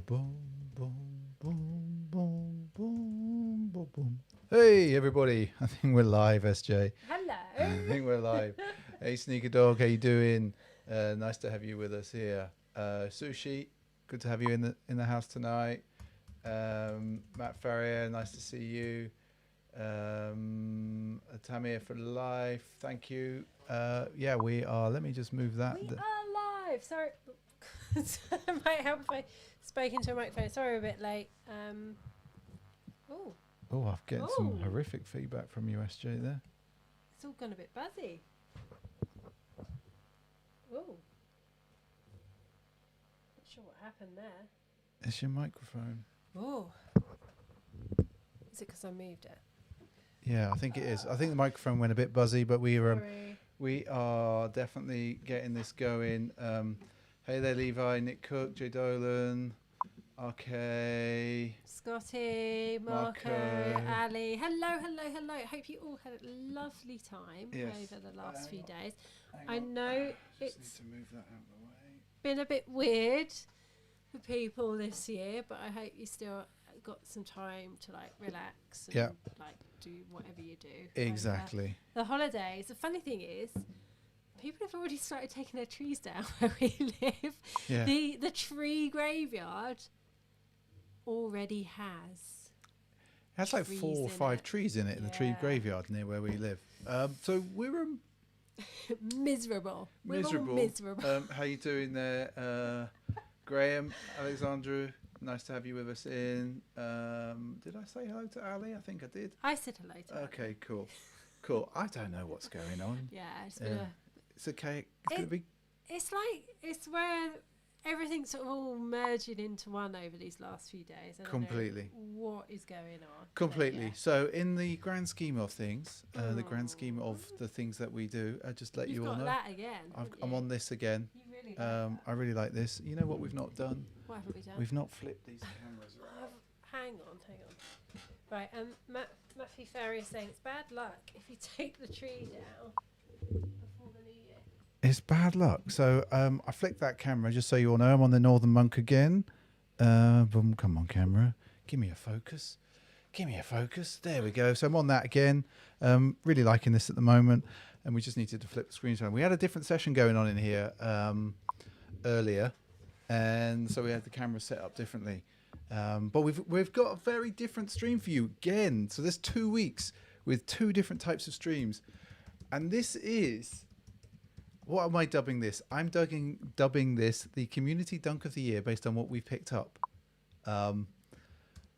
boom, boom, boom, boom, boom, boom, boom. Hey, everybody. I think we're live, SJ. Hello. I think we're live. Hey, Sneaker Dog, how you doing? Nice to have you with us here. Sushi, good to have you in the house tonight. Matt Ferrier, nice to see you. Tamir for life, thank you. Yeah, we are. Let me just move that. We are live. Sorry. It might help if I spoke into a microphone. Sorry, we're a bit late. Oh, Oh, I'm getting some horrific feedback from you, SJ, there. it's all gone a bit buzzy. Oh. Not sure what happened there. It's your microphone. Oh. Is it because I moved it? Yeah, I think it is. I think the microphone went a bit buzzy, but we are definitely getting this going. Hey there, Levi, Nick Cook, Jay Dolan, RK, Scotty, Marco, Marco. Ali. Hello. Hope you all had a lovely time over the last few days. I know just it's need to move that out of the way. been a bit weird for people this year, but I hope you still got some time to like relax and like do whatever you do. Exactly. The holidays. The funny thing is, people have already started taking their trees down where we live. Yeah. The tree graveyard already has. It has like 4 or 5 trees in it in the tree Yeah. graveyard near where we live. So we're Miserable. We're all miserable. miserable. How you doing there, Graham, Alexandru? Nice to have you with us in. Did I say hello to Ali? I think I did. I said hello to Okay, cool. I don't know what's going on. Yeah, it's been It's okay. It's gonna be. It's like it's where everything's sort of all merging into one over these last few days. I don't Completely. know what is going on? Completely. Yeah. So in the grand scheme of things, the grand scheme of the things that we do, I just let You've you all got know. that again. I'm on this again. You really like I really like this. You know what we've not done? What haven't we done? We've not flipped these cameras around. Hang on. Right, Matthew Ferry is saying it's bad luck if you take the tree down before the new year. It's bad luck. So I flicked that camera just so you all know. I'm on the Northern Monk again. Boom, come on, camera. Give me a focus. There we go. So I'm on that again. Really liking this at the moment. And we just needed to flip the screens around. We had a different session going on in here earlier. And so we had the camera set up differently. But we've got a very different stream for you again. So there's 2 weeks with 2 different types of streams. And this is... What am I dubbing this? I'm dubbing this the Community Dunk of the Year based on what we've picked up.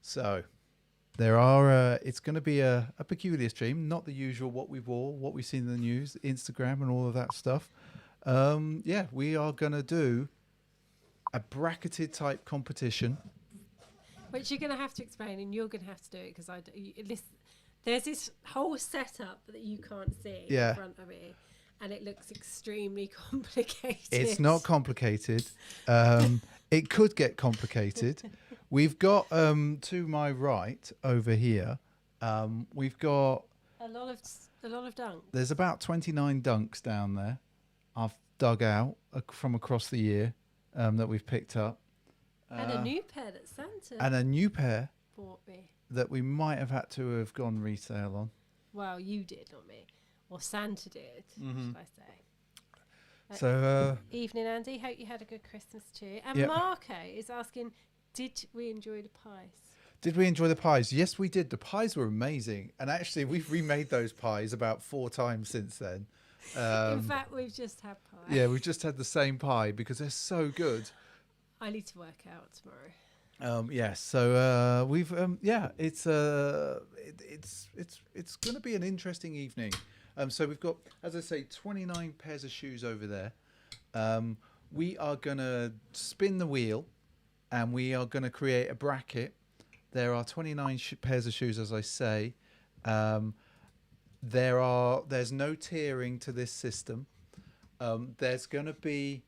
So there are. It's going to be a peculiar stream, not the usual what we wore, what we've seen in the news, Instagram, and all of that stuff. Yeah, we are going to do a bracketed type competition, Which you're going to have to explain, and you're going to have to do it because there's this whole setup that you can't see in front of me. And it looks extremely complicated. It's not complicated. It could get complicated. We've got to my right over here. We've got a lot of dunks. There's about 29 dunks down there. I've dug out from across the year that we've picked up. And a new pair that Santa and a new pair bought me. That we might have had to have gone resale on. Well, you did, not me. Or Santa did, should I say. So evening, Andy. Hope you had a good Christmas too. And Marco is asking, did we enjoy the pies? Did we enjoy the pies? Yes, we did. The pies were amazing. And actually, we've remade those pies about 4 times since then. In fact, we've just had pie. Yeah, we've just had the same pie because they're so good. I need to work out tomorrow. Yes, so we've it's going to be an interesting evening. So we've got, as I say, 29 pairs of shoes over there. We are going to spin the wheel, and we are going to create a bracket. There are 29 pairs of shoes, as I say. There's no tiering to this system. There's going to be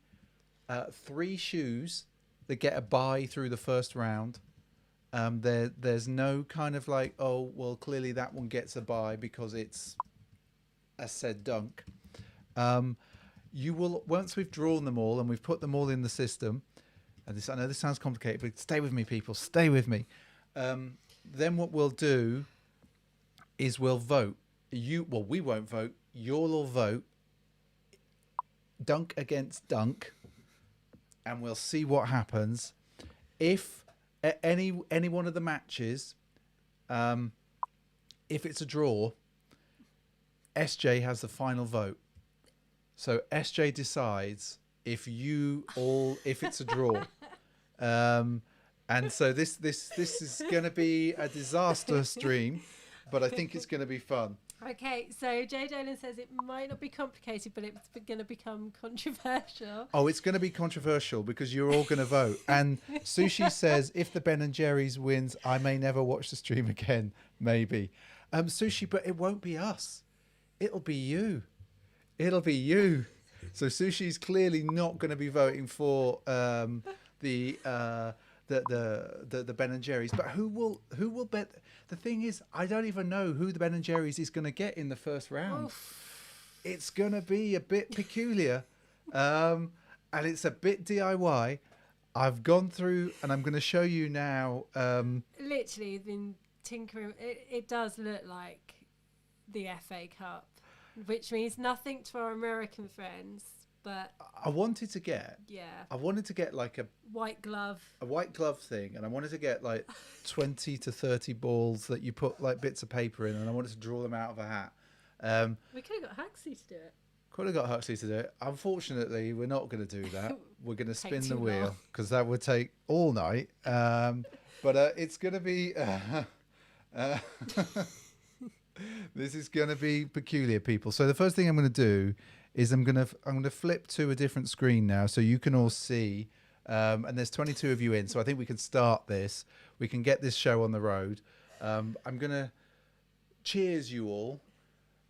3 shoes that get a bye through the first round. There's no kind of like, oh, well, clearly that one gets a bye because it's a said dunk. You will, once we've drawn them all and we've put them all in the system, and I know this sounds complicated, but stay with me, people. Stay with me. Then what we'll do is we'll vote. We won't vote. You'll all vote. Dunk against dunk, and we'll see what happens. If at any one of the matches, if it's a draw, SJ has the final vote. So SJ decides if it's a draw. And so this is going to be a disaster stream, but I think it's going to be fun. Okay, so Jay Dolan says it might not be complicated, but it's going to become controversial. Oh, it's going to be controversial because you're all going to vote. And Sushi says if the Ben and Jerry's wins, I may never watch the stream again. Maybe. Sushi, but it won't be us. It'll be you. It'll be you. So Sushi's clearly not going to be voting for the Ben and Jerry's, but who will bet? The thing is, I don't even know who the Ben and Jerry's is going to get in the first round. Oof. It's going to be a bit peculiar, and it's a bit DIY. I've gone through, and I'm going to show you now. Literally, been tinkering. It does look like the FA Cup, which means nothing to our American friends. But I wanted to get like a white glove thing, and I wanted to get like 20 to 30 balls that you put like bits of paper in, and I wanted to draw them out of a hat. We could have got Huxley to do it. Could have got Huxley to do it. Unfortunately, we're not going to do that. We're going to spin the wheel because that would take all night. But it's going to be. This is going to be peculiar, people. So the first thing I'm going to do is I'm going to flip to a different screen now so you can all see. And there's 22 of you in, so I think we can start this. We can get this show on the road. I'm going to cheers you all.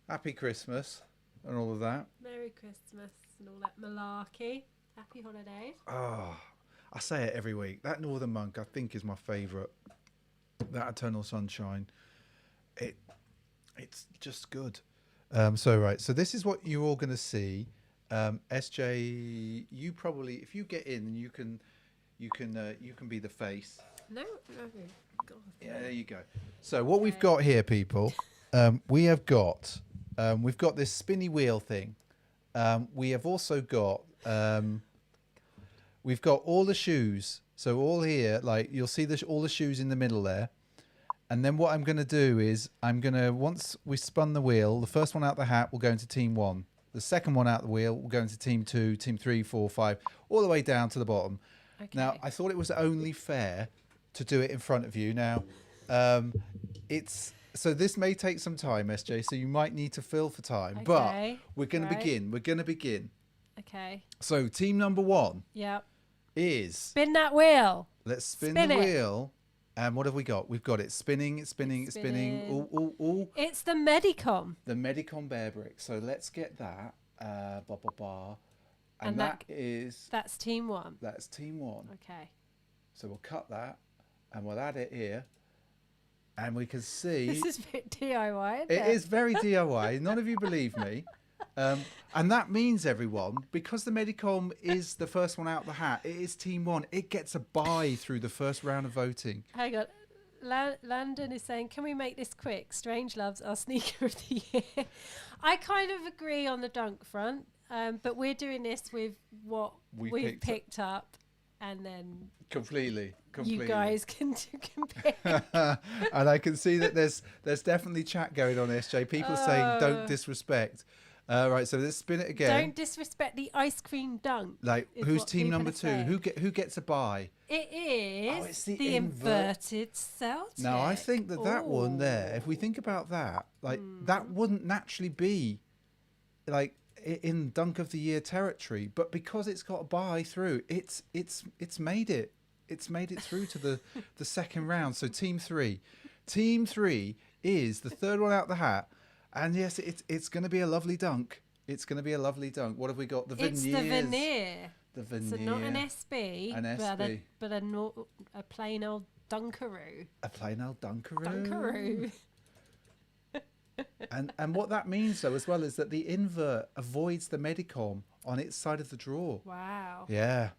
Happy Christmas and all of that. Merry Christmas and all that malarkey. Happy holidays. Oh, I say it every week. That Northern Monk, I think, is my favourite. That Eternal Sunshine. It's just good. So this is what you're all going to see. SJ, you probably, if you get in, you can be the face. No. God. Yeah, there you go. So what we've got here, people, we've got this spinny wheel thing. We have also got we've got all the shoes. So all here, like you'll see all the shoes in the middle there. And then what I'm going to do is once we spun the wheel, the first one out the hat will go into team 1. The second one out the wheel will go into team 2, team 3, 4, 5, all the way down to the bottom. Okay. Now, I thought it was only fair to do it in front of you. Now, so this may take some time, SJ, so you might need to fill for time. Okay. But we're going to begin. We're going to begin. Okay. So team number 1 is... Spin that wheel. Let's spin the wheel. And what have we got? We've got it spinning. It's spinning. Ooh. It's the Medicom. The Medicom Bear Brick. So let's get that. And that's team 1. That's team 1. Okay. So we'll cut that and we'll add it here. And we can see... This is a bit DIY, isn't it? It is very DIY. None of you believe me. And that means, everyone, because the Medicom is the first one out the hat, it is team 1. It gets a bye through the first round of voting. Hang on. Landon is saying, can we make this quick? Strange Love's our sneaker of the year. I kind of agree on the dunk front, but we're doing this with what we've picked up. And then completely you guys can pick. And I can see that there's definitely chat going on, SJ. People are saying don't disrespect. Right, so let's spin it again. Don't disrespect the ice cream dunk. Like, who's team number 2? Who gets a bye? It is it's the inverted Celtic. Now, I think that one there, if we think about that, like that wouldn't naturally be like in Dunk of the Year territory, but because it's got a bye through, it's made it. It's made it through to the second round. So team 3 is the third one out the hat. And yes, it's going to be a lovely dunk. It's going to be a lovely dunk. What have we got? The veneers. It's the veneer. The veneer. So not an SB. An SB. But a plain old Dunkaroo. A plain old Dunkaroo. And what that means, though, as well, is that the invert avoids the Medicom on its side of the draw. Wow. Yeah.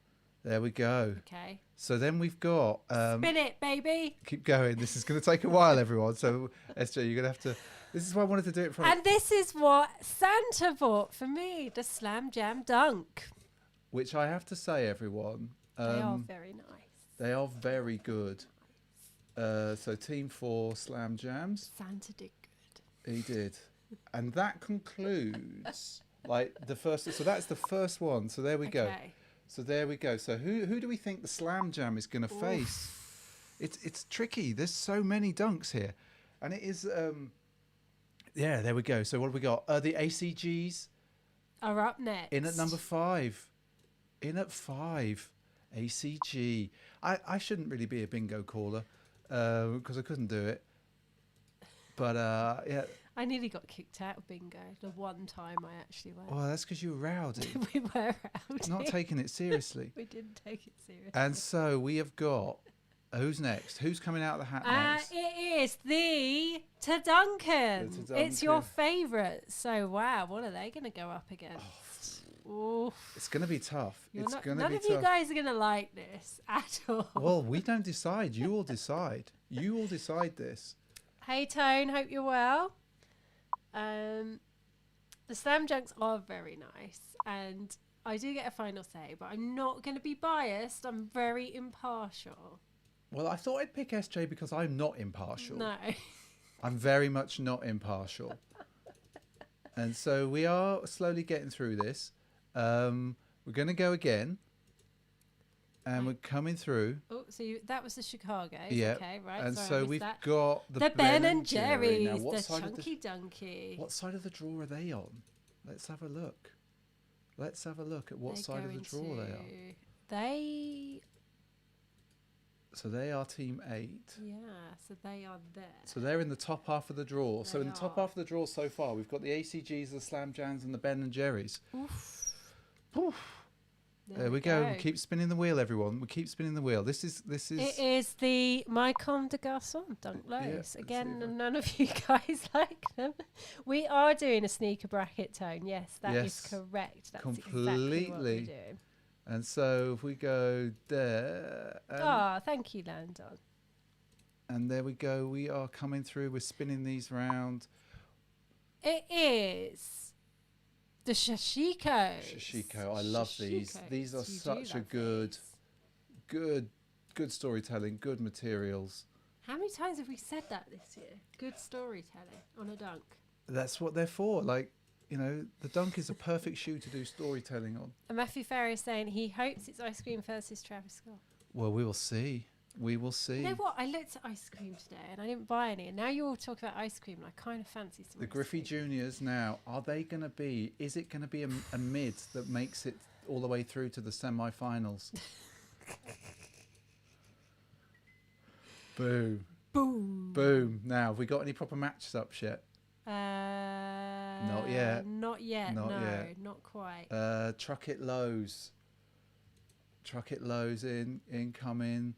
There we go. Okay. So then we've got... Spin it, baby. Keep going. This is going to take a while, everyone. So, SJ, you're going to have to... This is why I wanted to do it from... And this is what Santa bought for me, the Slam Jam Dunk. Which I have to say, everyone... They are very nice. They are very good. So Team 4 Slam Jams. Santa did good. He did. And that concludes... like the first... So that's the first one. So there we go. So there we go. So who do we think the Slam Jam is going to face? It's tricky. There's so many dunks here. And it is... yeah, there we go. So what have we got? The ACGs are up next. In at number 5. In at 5. ACG. I shouldn't really be a bingo caller because I couldn't do it. But yeah. I nearly got kicked out of bingo the one time I actually went. Well, that's because you were rowdy. We were rowdy. Not taking it seriously. We didn't take it seriously. And so we have got... Who's next? Who's coming out of the hat next? It is the Duncan. It's your favourite. So, wow, what are they going to go up against? Oh. It's going to be tough. None of you guys are going to like this at all. Well, we don't decide. You all decide. You all decide this. Hey, Tone. Hope you're well. The Slam Junks are very nice, and I do get a final say, but I'm not going to be biased. I'm very impartial. Well, I thought I'd pick SJ because I'm not impartial. No. I'm very much not impartial. And so we are slowly getting through this. We're going to go again. And we're coming through. Oh, so that was the Chicago. Yeah. Okay, right. And sorry, so we've that. got the Ben and Jerry's, now, the Chunky Dunky. What side of the draw are they on? Let's have a look. Let's have a look at what side of the draw they are. So they are team 8. Yeah, so they are there. So they're in the top half of the draw. So in the top half of the draw so far, we've got the ACGs, the Slam Jams, and the Ben and Jerry's. Oof. Oof. There we go. We keep spinning the wheel, everyone. We keep spinning the wheel. This is. It is the Comme des Garçons Dunk Lows. Again, none of you guys like them. We are doing a sneaker bracket, Tone. Yes, that is correct. That's exactly what we're doing. And so if we go there. Thank you, Landon. And there we go. We are coming through. We're spinning these round. It is the Shashiko. Shashiko. I love these. These are such a good storytelling, good materials. How many times have we said that this year? Good storytelling on a dunk. That's what they're for. Like, you know, the dunk is a perfect shoe to do storytelling on. And Matthew Ferry is saying he hopes it's ice cream versus Travis Scott. Well, we will see. We will see. You know what? I looked at ice cream today and I didn't buy any. And now you all talk about ice cream and I kind of fancy some. The Griffey Juniors now, are they going to be, is it going to be a mid that makes it all the way through to the semi-finals? Boom. Boom. Boom. Now, have we got any proper matchups yet? Not yet. Not yet. Not no, yet. Not quite. Truck It Lows. Truck It Lows incoming.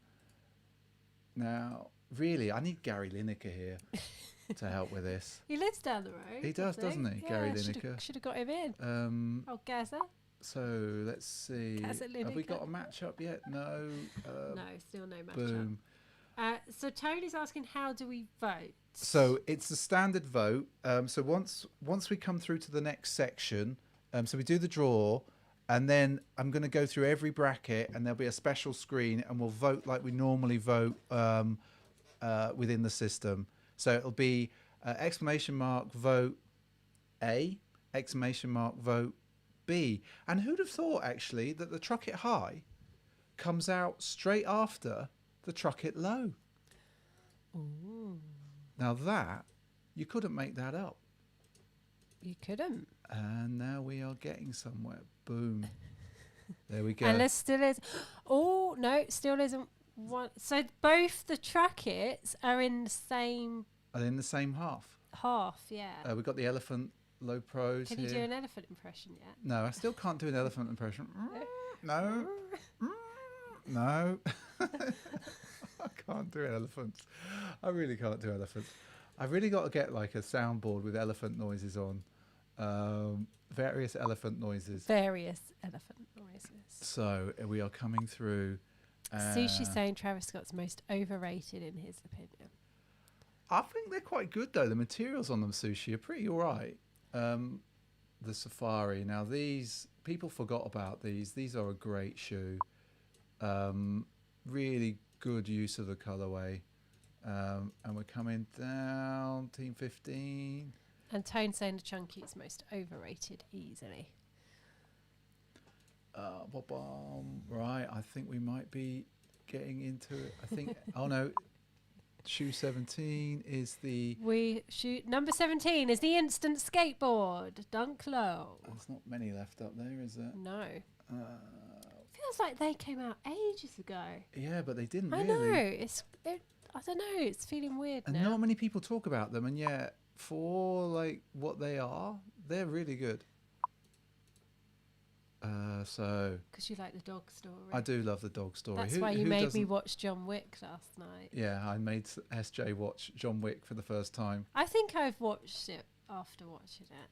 Now, really, I need Gary Lineker here to help with this. He lives down the road. He does, doesn't he? Yeah, Gary Lineker. Should have got him in. Gaza. So let's see. Have we got a matchup yet? No. No, still no matchup. Boom. So Tony's asking, how do we vote? So it's the standard vote. So once we come through to the next section, so we do the draw. And then I'm going to go through every bracket and there'll be a special screen and we'll vote like we normally vote within the system. So it'll be exclamation mark vote A, exclamation mark vote B. And who'd have thought actually that the Truck It High comes out straight after the Truck It Low? Ooh. Now that, you couldn't make that up. You couldn't. And now we are getting somewhere. Boom. There we go. And there still is. Oh, no, still isn't one. So both the Truckets are in the same. Are they in the same half? Half, yeah. We've got the elephant low pros. Can you do an elephant impression yet? No, I still can't do an elephant impression. No. No. I can't do elephants. I really can't do elephants. I've really got to get like a soundboard with elephant noises on. Various elephant noises. Various elephant noises. noises. So we are coming through. Sushi saying Travis Scott's most overrated in his opinion. I think they're quite good though. The materials on them sushi are pretty all right. The Safari. Now these people forgot about these. These are a great shoe. Really good use of the colorway. And we're coming down Team 15. And Tone saying the Chunky's most overrated easily. Right, I think we might be getting into it. I think. Oh no, shoe 17 is the. Number 17 is the instant skateboard. Dunk low. There's not many left up there, is there? No. Feels like they came out ages ago. Yeah, but they didn't. I really. know. I don't know. It's feeling weird and now. not many people talk about them, and yet for like what they are, they're really good. So. Because you like the dog story. I do love the dog story. That's why you made me watch John Wick last night. Yeah, I made SJ watch John Wick for the first time. I think I've watched it after watching it.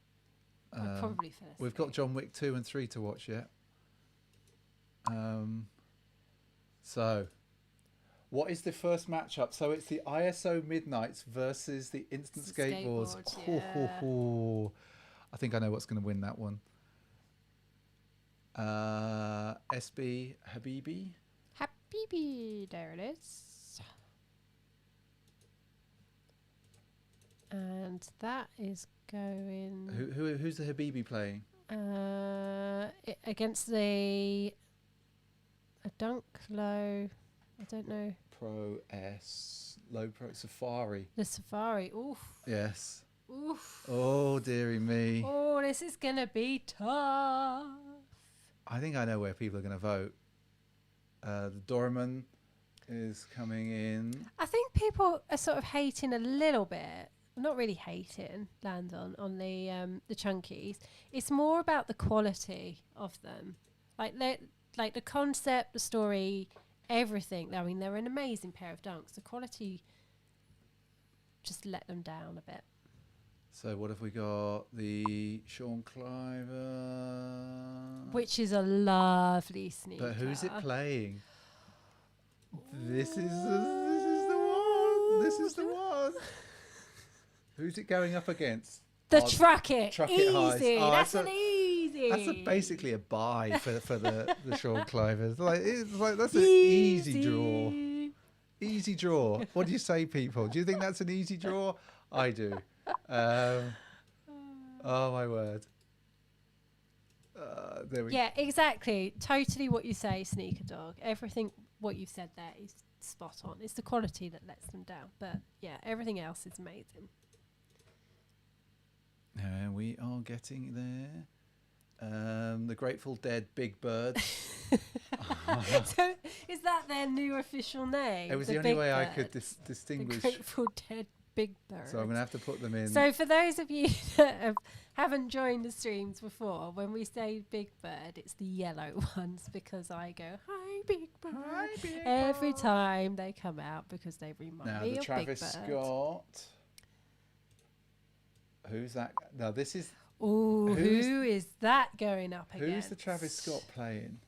I probably fell asleep. We've got John Wick 2 and 3 to watch yet. So, what is the first matchup? So it's the ISO Midnights versus the Instant Skateboards. Yeah. I think I know what's going to win that one. SB Habibi. Habibi, there it is. And that is going. Who's the Habibi playing? Against a Dunk low. I don't know. Pro S low pro Safari. The Safari. Oof. Yes. Oof. Oh dearie me. Oh, this is gonna be tough. I think I know where people are going to vote. The Doraemon is coming in. I think people are sort of hating a little bit. Not really hating, Landon, on the Chunkies. It's more about the quality of them. Like the concept, the story, everything. I mean, they're an amazing pair of dunks. The quality just let them down a bit. So what have we got? The Sean Cliver. Which is a lovely sneaker. But who's it playing? This is the one. This is the one. Who's it going up against? The Truck It. Easy. That's an easy. That's basically a buy for the Sean Clivers. It's like that's an easy draw. Easy draw. What do you say, people? Do you think that's an easy draw? I do. Oh my word. There we go. Yeah, exactly. Totally what you say, Sneaker Dog. Everything what you've said there is spot on. It's the quality that lets them down. But yeah, everything else is amazing. We are getting there. The Grateful Dead Big Bird. So is that their new official name? It was the only way I could distinguish. The Grateful Dead Big Bird. So I'm going to have to put them in. So for those of you that haven't joined the streams before, when we say Big Bird, it's the yellow ones because I go, hi Big Bird, Hi, Big every Bird. time they come out because they remind me the of Travis Big Bird. Scott. Who's that? Now this is. Ooh, who is that going up against? Who's the Travis Scott playing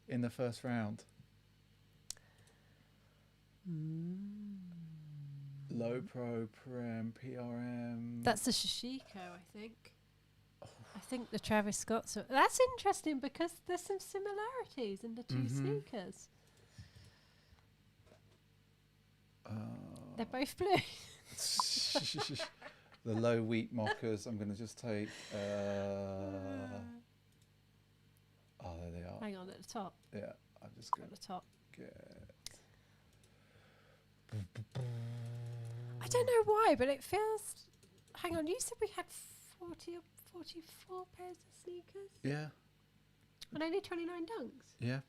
in the first round? Low Pro, Prem, PRM. That's the Shishiko, I think. I think the Travis Scott's. That's interesting because there's some similarities in the two sneakers. They're both blue. The low wheat mockers. I'm going to just take. Oh, there they are. Hang on, at the top. Yeah, I'm just going At the top. to get. I don't know why, but it feels. Hang on, you said we had 40 or 44 pairs of sneakers? Yeah. And only 29 dunks? Yeah.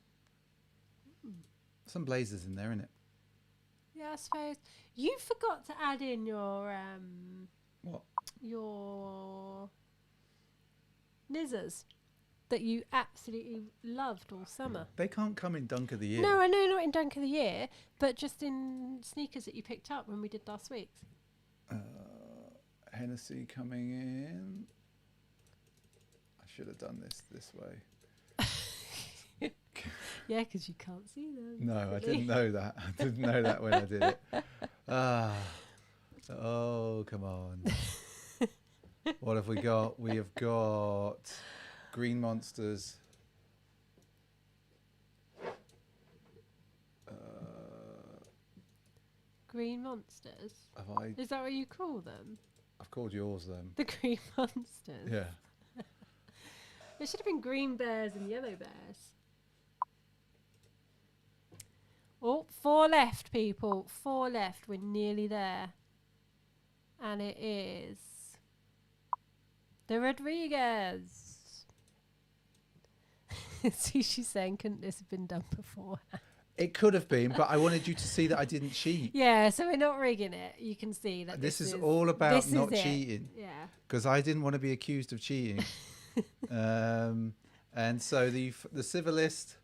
Some blazers in there, innit? Yeah, I suppose. You forgot to add in your. What? Your. Nizzers. That you absolutely loved all summer. They can't come in Dunk of the Year. No, I know not in Dunk of the Year, but just in sneakers that you picked up when we did last week's. Hennessy coming in. I should have done this way. Yeah, because you can't see them. No, I didn't know that. I didn't know that when I did it. Oh, come on. What have we got? We have got green monsters. Green monsters? Is that what you call them? I've called yours them. The green monsters? Yeah. It should have been green bears and yellow bears. Oh, 4 left, people. 4 left. We're nearly there. And it is the Rodriguez. See, she's saying, couldn't this have been done before? It could have been, but I wanted you to see that I didn't cheat. Yeah, so we're not rigging it. You can see that This is all about not cheating. Yeah. Because I didn't want to be accused of cheating. And so the civilist,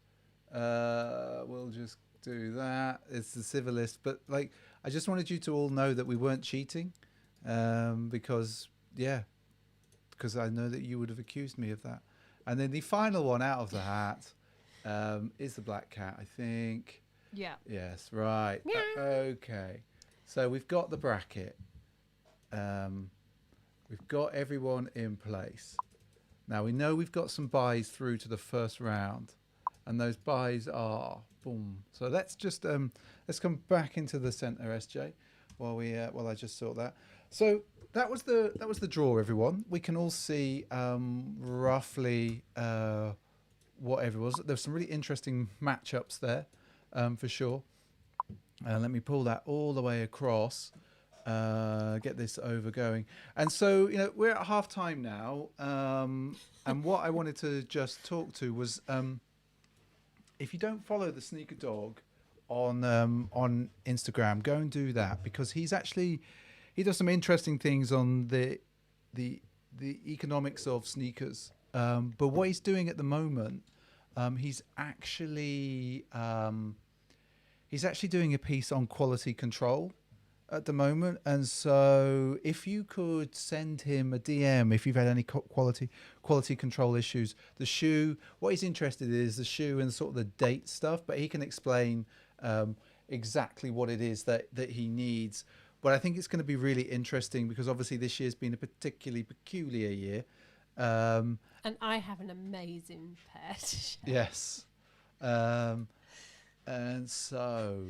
we'll just do that. It's the civilist. But like, I just wanted you to all know that we weren't cheating. Because I know that you would have accused me of that. And then the final one out of the hat is the black cat, I think. Yeah. Yes, right. Okay. So we've got the bracket. We've got everyone in place. Now we know we've got some buys through to the first round, and those buys are boom. So let's just let's come back into the center, SJ, while I just sort that. So that was the draw, everyone. We can all see roughly what everyone's. There's some really interesting matchups there, for sure. Let me pull that all the way across. Get this over going. And so, we're at half time now. And what I wanted to just talk to was, if you don't follow the Sneaker Dog on Instagram, go and do that, because he does some interesting things on the economics of sneakers. But what he's doing at the moment, he's actually doing a piece on quality control at the moment. And so if you could send him a DM if you've had any quality control issues. The shoe, what he's interested in is the shoe and sort of the date stuff, but he can explain exactly what it is that he needs. But I think it's going to be really interesting, because obviously this year's been a particularly peculiar year. And I have an amazing pair to share. Yes. And so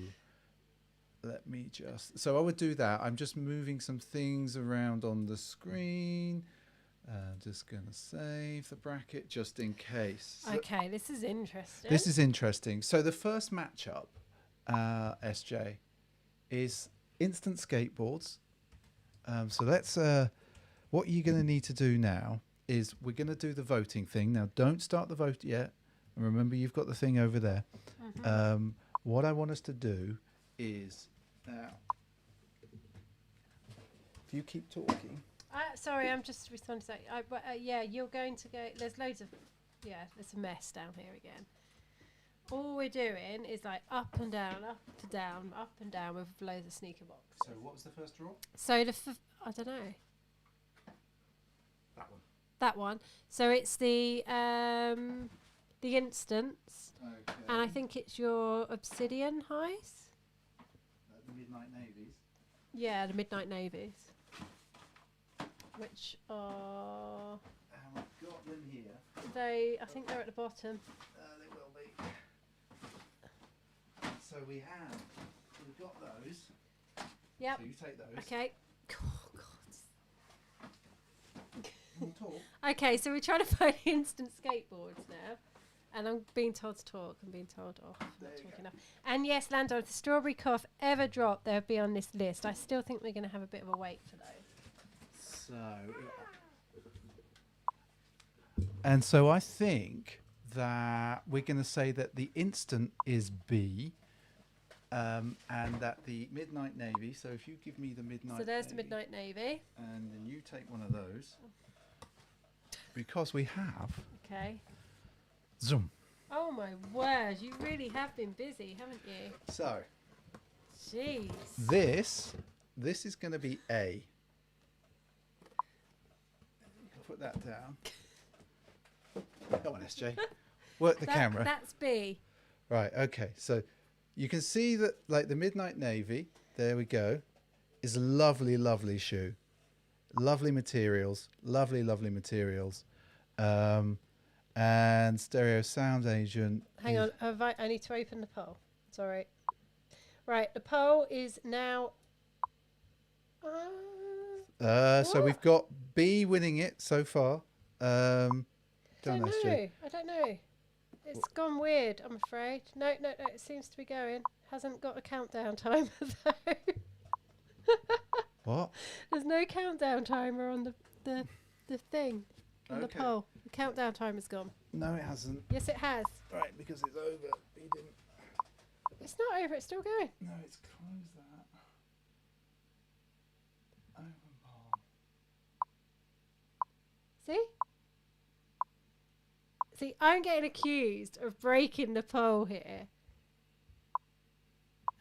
so I would do that. I'm just moving some things around on the screen. I'm just going to save the bracket just in case. Okay, this is interesting. This is interesting. So the first matchup, SJ, is instant skateboards. So let's, what you're going to need to do now is we're going to do the voting thing. Now, don't start the vote yet. And remember, you've got the thing over there. Mm-hmm. What I want us to do is, now, if you keep talking. Sorry, I'm just responding to that. Yeah, you're going to go, there's loads of, there's a mess down here again. All we're doing is like up and down, up and down, up and down with loads of sneaker boxes. So what was the first draw? So I don't know. That one. That one. So it's the Instants, Okay. and I think it's your Obsidian highs. The Midnight Navies. Yeah, the Midnight Navies, which are. I've got them here. I think they're at the bottom. They will be. So we've got those. Yep. So you take those. Okay. Oh, God. Talk. Okay, so we're trying to find instant skateboards now. And I'm being told to talk. I'm being told off. I'm not talking enough. And yes, Lando, if the strawberry cough ever dropped, they'll be on this list. I still think we're going to have a bit of a wait for those. So I think that we're going to say that the instant is B, and that the Midnight Navy. So if you give me the Midnight. So there's Navy, the Midnight Navy. and then you take one of those, because we have. Okay. Zoom. Oh my word! You really have been busy, haven't you? So. Jeez. This is going to be A. Put that down. Come on, SJ. Work the camera. That's B. Right, okay. So you can see that, like, the Midnight Navy, there we go, is a lovely, lovely shoe. Lovely materials. Lovely, lovely materials. And Stereo Sound Agent. Hang on, I need to open the poll. Sorry. Right, the poll is now... So we've got B winning it so far. I don't know. It's gone weird, I'm afraid. No, it seems to be going. Hasn't got a countdown timer, though. What? There's no countdown timer on the thing, on the poll. The countdown timer's gone. No, it hasn't. Yes, it has. Right, because it's over. He didn't. It's not over, it's still going. No, it's closed that. Open poll. See, I'm getting accused of breaking the poll here.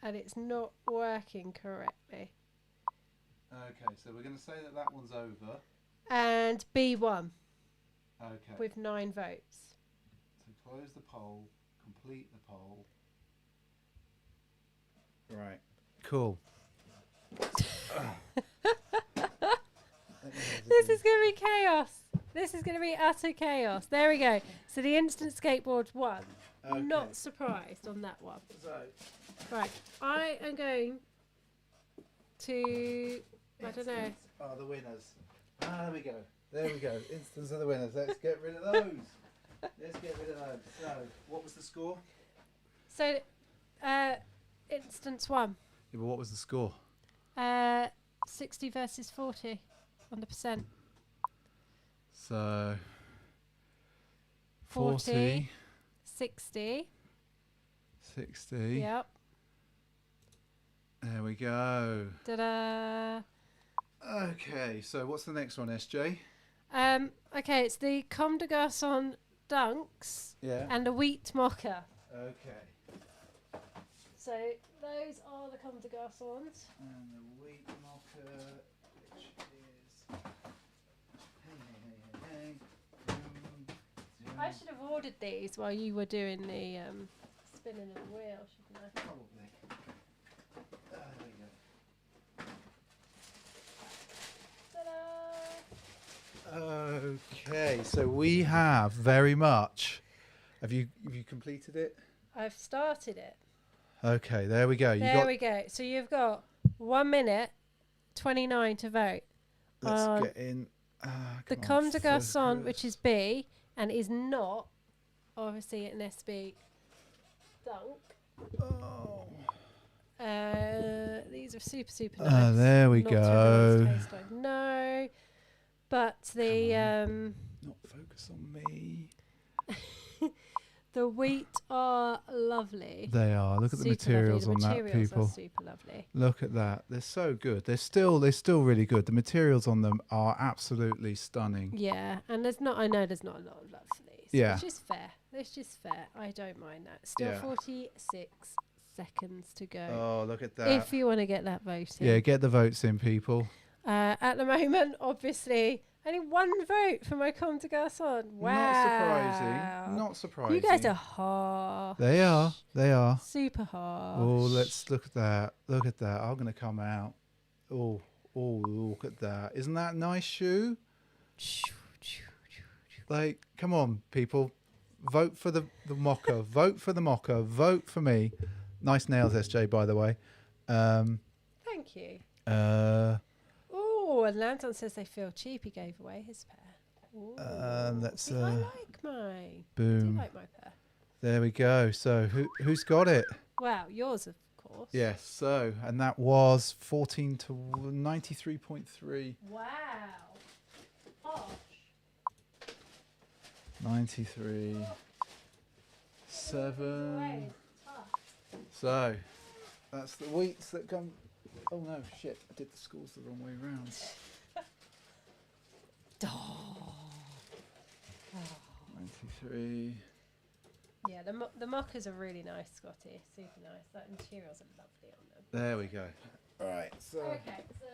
And it's not working correctly. Okay, so we're going to say that that one's over. And B won. Okay. With 9 votes. So close the poll, complete the poll. Right. Cool. This is going to be chaos. This is going to be utter chaos. There we go. So the instant skateboard won. Okay. Not surprised on that one. So, right. I am going to... I don't know. are the winners. There we go. There we go. Instants are the winners. Let's get rid of those. Let's get rid of those. So, what was the score? So, instance 1. Yeah, but what was the score? 60 versus 40 on the percent. So, 40, 60. 60. Yep. There we go. Ta-da. Okay, so what's the next one, SJ? Okay, it's the Comme des Garçons Dunks and the Wheat Mocha. Okay. So those are the Comme des Garçons. And the Wheat Mocha, which is... I should have ordered these while you were doing the spinning of the wheel, shouldn't I? Probably. There we go. Ta-da! Okay, so we have very much. Have you completed it? I've started it. Okay, there we go. There we go. So you've got 1 minute 29 to vote. Let's get in. The Comme des Garçons, which is B, and is not obviously an SB dunk. Oh. These are super nice. There we Not go. to everyone's taste, I know. But the Not focus on me. the wheat are lovely. They are. Look at the materials on that, people. Are super lovely. Look at that. They're so good. They're still really good. The materials on them are absolutely stunning. Yeah, and I know there's not a lot of love for these. Yeah. It's just fair. I don't mind that. Still 46 seconds to go. Oh, look at that. If you want to get that vote in. Yeah, get the votes in, people. At the moment, obviously, only 1 vote for my Comme des Garçons. Wow. Not surprising. You guys are harsh. They are. Super harsh. Oh, let's look at that. Look at that. I'm going to come out. Oh, look at that. Isn't that a nice shoe? Like, come on, people. Vote for the mocha. Vote for the mocha. Vote for me. Nice nails, SJ, by the way. Thank you. Oh, and Landon says they feel cheap. He gave away his pair. Let's. See, I like mine. Boom. I do like my pair. There we go. So who's got it? Wow, yours, of course. Yes. So, and that was 14 to 93.3. Wow. Harsh. 93. 7. So, that's the wheats that come. Oh no, shit! I did the scores the wrong way round. 93. Yeah, the mockers are really nice, Scotty. Super nice. That materials are lovely on them. There we go. All right. So. Okay, so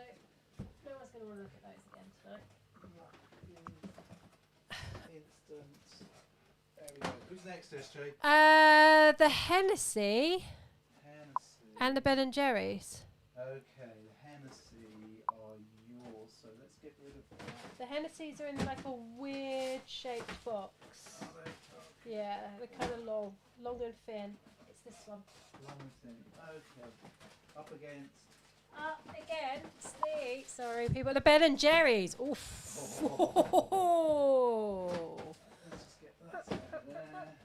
no one's going to want to look at those again tonight. Instance. There we go. Who's next, SJ? The Hennessy and the Ben and Jerry's. Okay, the Hennessy are yours, so let's get rid of that. The Hennessy's are in like a weird shaped box. Are they? Okay. Yeah, they're kind of long and thin. It's this one. Long and thin. Okay. Up against the, sorry people, the Ben and Jerry's. Oof. Oh. Let's just get that out of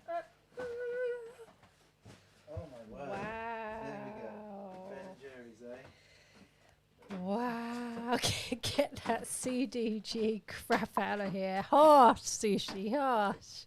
there. Oh my word. Wow. There we go. Ben and Jerry's, eh? Wow. Okay, get that CDG crap out of here. Harsh, sushi, harsh.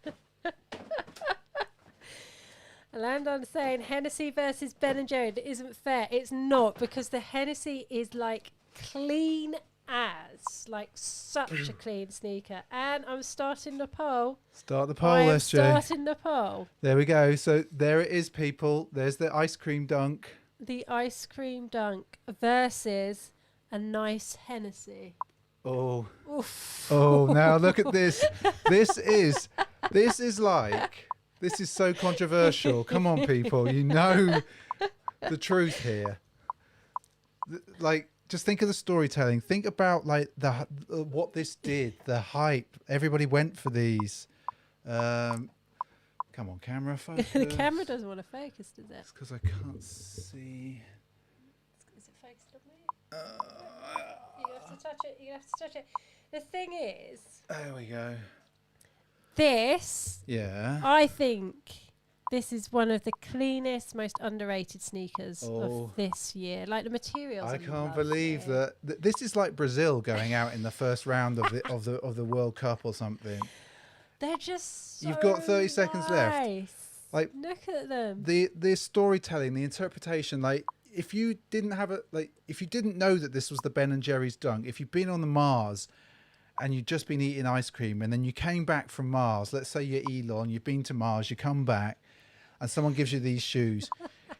Landon saying Hennessy versus Ben and Jerry. That isn't fair. It's not, because the Hennessy is like clean as, like such a clean sneaker. And I'm starting the poll. Start the poll, I'm SJ. starting the poll. There we go. So there it is, people. There's the ice cream dunk. The ice cream dunk versus a nice Hennessy. Oh. Oof. Oh, now look at this. This is so controversial. Come on, people. You know the truth here. Like, just think of the storytelling. Think about like what this did, the hype. Everybody went for these. Come on, camera, focus. The camera doesn't want to focus, does it? It's because I can't see. Is it focused on me? You have to touch it. The thing is, There we go. this, Yeah. I think this is one of the cleanest, most underrated sneakers Oh. of this year. Like the materials. I are can't lovely. believe that. This is like Brazil going out in the first round of the World Cup or something. They're just so You've got 30 seconds left. nice. Like, look at them. The storytelling, the interpretation. Like, if you didn't know that this was the Ben and Jerry's dunk, if you've been on the Mars and you've just been eating ice cream and then you came back from Mars, let's say you're Elon, you've been to Mars, you come back and someone gives you these shoes,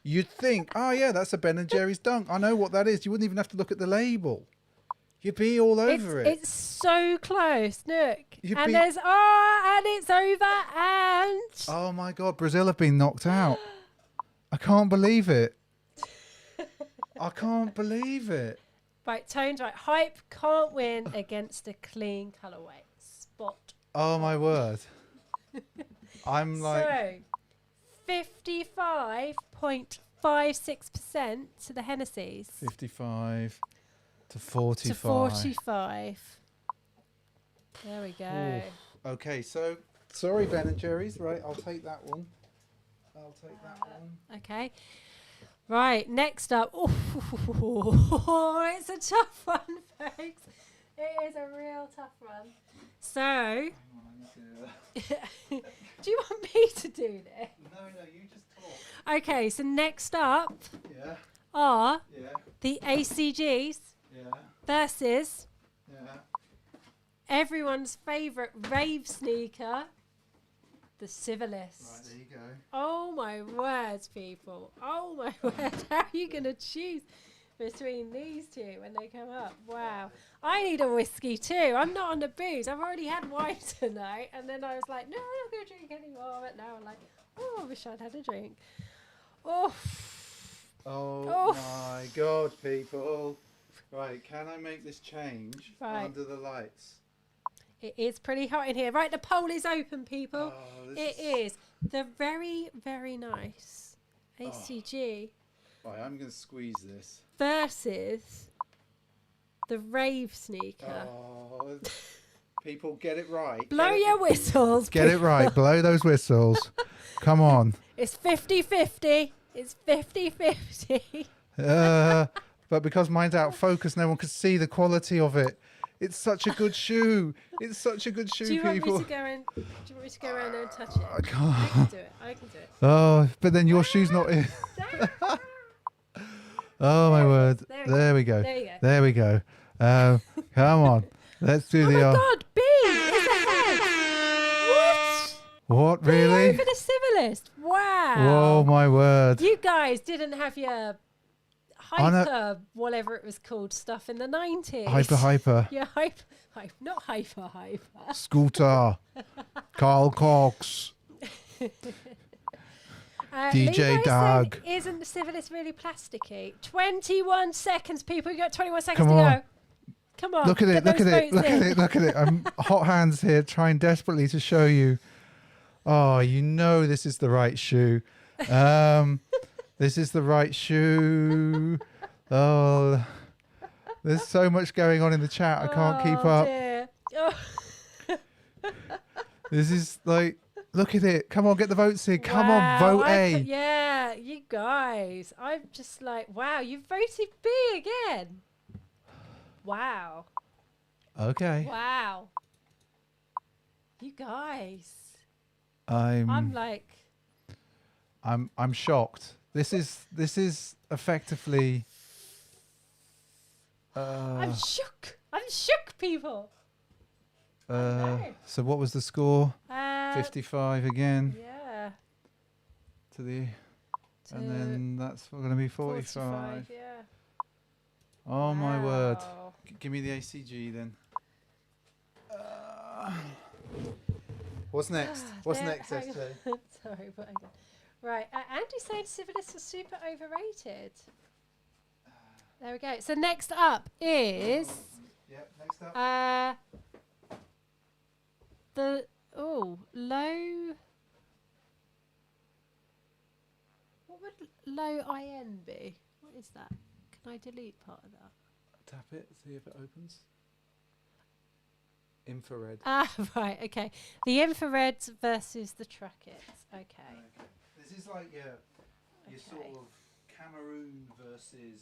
you'd think, oh yeah, that's a Ben and Jerry's dunk. I know what that is. You wouldn't even have to look at the label. You'd be all over it. It's so close. Look. You'd And be- there's, and it's over and... Oh my God, Brazil have been knocked out. I can't believe it. I can't believe it. Right, tones right. Hype can't win against a clean colourway. Spot. Oh my word. I'm like... So, 55.56% to the Hennessy's. 55 to 45. To 45. There we go. Oof. Okay, so sorry, Ben and Jerry's. Right, I'll take that one. Okay. Right, next up. Oh, it's a tough one, folks. It is a real tough one. So, do you want me to do this? No, you just talk. Okay, so next up Yeah, are yeah, the ACGs yeah, versus yeah. everyone's favourite rave sneaker, the Civilist. Right, there you go. Oh my words, people. Oh my word. How are you going to choose between these two when they come up? Wow. I need a whiskey too. I'm not on the booze. I've already had wine tonight. And then I was like, no, I'm not going to drink anymore. But now I'm like, oh, I wish I'd had a drink. Oh. Oh my God, people. Right, can I make this change under the lights? It is pretty hot in here. Right, the poll is open, people. Oh, It is the very, very nice ACG Right, I'm going to squeeze this. versus the rave sneaker. Oh, people, get it right. Blow your whistles. Get it right. Blow those whistles. Come on. It's 50-50. It's 50-50. But because mine's out of focus, no one could see the quality of it. It's such a good shoe. It's such a good shoe, Do you want people. me to go in? Do you want me to go around there and touch it? I can't. I can do it. I can do it. Oh, but then your shoe's not in. Oh my word. There we go. There you go. There we go. Come on. Let's do Oh the. my God, B is ahead. What? What, B really? over the Civilist. Wow. Whoa, my word. You guys didn't have your hyper, whatever it was called, stuff in the 90s. Hyper. Yeah, hype, not hyper. Scooter. Carl Cox. DJ Levi Doug. said, isn't the Civilist really plasticky? 21 seconds, people. You got 21 seconds Come to on. go. Come on. Look at it, get look at those it, votes look at in. it, look at it. I'm hot hands here trying desperately to show you. Oh, you know this is the right shoe. This is the right shoe. Oh, there's so much going on in the chat. I can't keep up. Dear. Oh. This is like, look at it. Come on, get the votes in. Come on, vote A. Yeah, you guys. I'm just like, wow, you voted B again. Wow. Okay. Wow. You guys. I'm like, I'm shocked. This is effectively. I'm shook. I'm shook, people. So what was the score? 55 again. Yeah. To the, and then that's going to be 45. Yeah. Oh my word! Wow. Give me the ACG then. What's next? What's next, hang on. SJ? Sorry, but hang on. Right, Andy saying Civilist was super overrated. There we go. So next up is Yep. Next up. the low. What would low IN be? What is that? Can I delete part of that? Tap it. See if it opens. Infrared. Ah, right. Okay. The infrareds versus the trackets. Okay. This is like your sort of Cameroon versus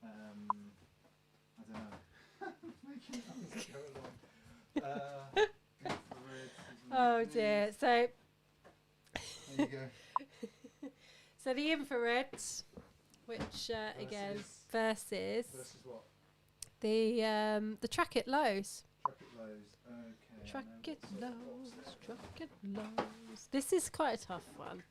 I don't know. Making noise go along. Infrared. Oh dear. So There you go. so the infrareds, which again versus what? the tracket lows. Tracket lows. Okay. Tracket lows. Tracket lows. This is quite a tough one,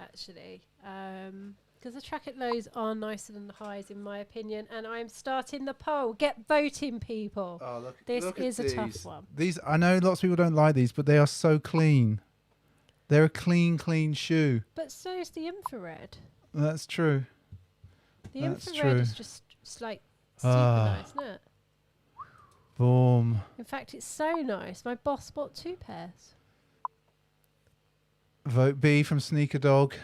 actually, because the tracket lows are nicer than the highs, in my opinion. And I'm starting the poll. Get voting, people. Oh, look, This look is at a tough these. one. These, I know lots of people don't like these, but they are so clean. They're a clean shoe. But so is the infrared. That's true. The That's infrared true. is just like super Ah. nice, isn't it? Boom. In fact, it's so nice. My boss bought 2 pairs. Vote B from Sneaker Dog.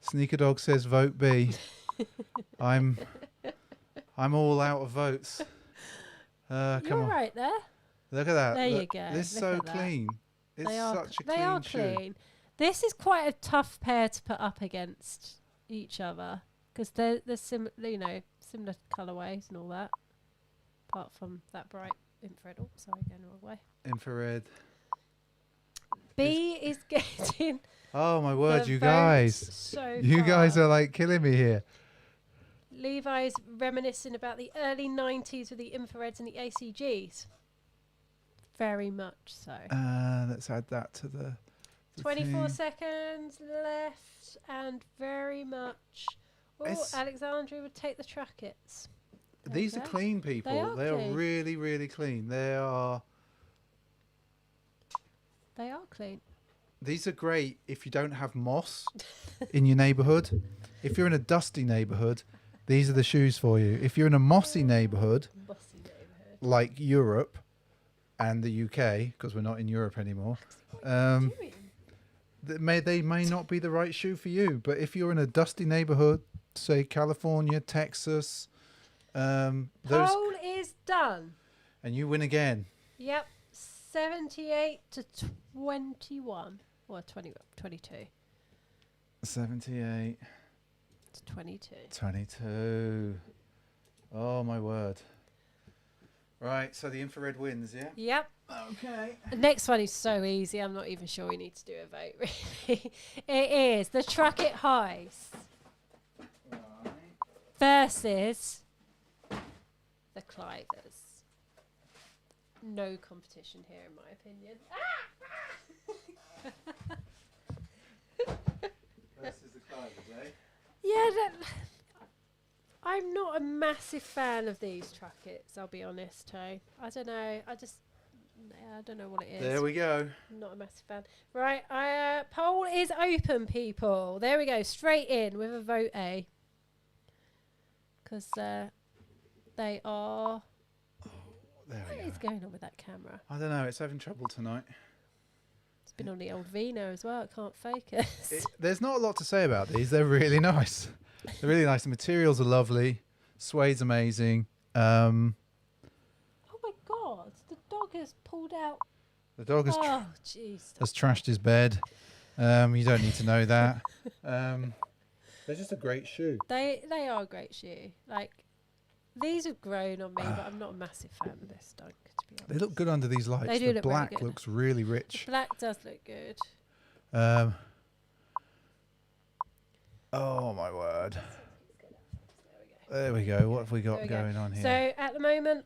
Sneaker Dog says vote B. I'm all out of votes. Come You're on. right there. Look at that. There you Look, go. This is Look so at that. clean. It's They are such a they clean are shoe. clean. This is quite a tough pair to put up against each other because they're similar colourways and all that. Apart from that bright infrared. Oh, sorry, going the wrong way. Infrared. B is getting. Oh my word, the you votes guys. So You guys far. are like killing me here. Levi's reminiscing about the early 90s with the infrareds and the ACGs. Very much so. Let's add that to the 24 thing. seconds left and very much. Oh, It's- Alexandria would take the trackets. There These you are go. clean, people. They are clean. really, really clean. They are. They are clean. These are great if you don't have moss in your neighbourhood. If you're in a dusty neighbourhood, these are the shoes for you. If you're in a mossy neighbourhood, Bossy neighbourhood. like Europe and the UK, because we're not in Europe anymore, Doing? they may not be the right shoe for you. But if you're in a dusty neighbourhood, say California, Texas, those, Poll is done. and you win again. Yep. 78 to 21. Or 22. 78, To 22. 22. Oh my word. Right, so the infrared wins, yeah? Yep. Okay. The next one is so easy. I'm not even sure we need to do a vote, really. It is the Tracket Highs Right. versus the Clivers. No competition here, in my opinion. Versus the Clivers, eh? Yeah, I'm not a massive fan of these trackets, I'll be honest, Toe. I don't know. I don't know what it is. There we go. I'm not a massive fan. Right, poll is open, people. There we go, straight in with a vote A. Because they are... There we What go. is going on with that camera? I don't know. It's having trouble tonight. It's been on the old Vino as well. It can't focus. There's not a lot to say about these. They're really nice. They're really nice. The materials are lovely. Suede's amazing. Oh my God. The dog has pulled out. The dog has, Oh, jeez. has trashed his bed. You don't need to know that. They're just a great shoe. They are a great shoe. Like, these have grown on me, but I'm not a massive fan of this dunk, to be honest. They look good under these lights. They do The look very black good. looks really rich. The black does look good. Oh my word. There There we go. we go. What have we There got we go. going on here? So at the moment,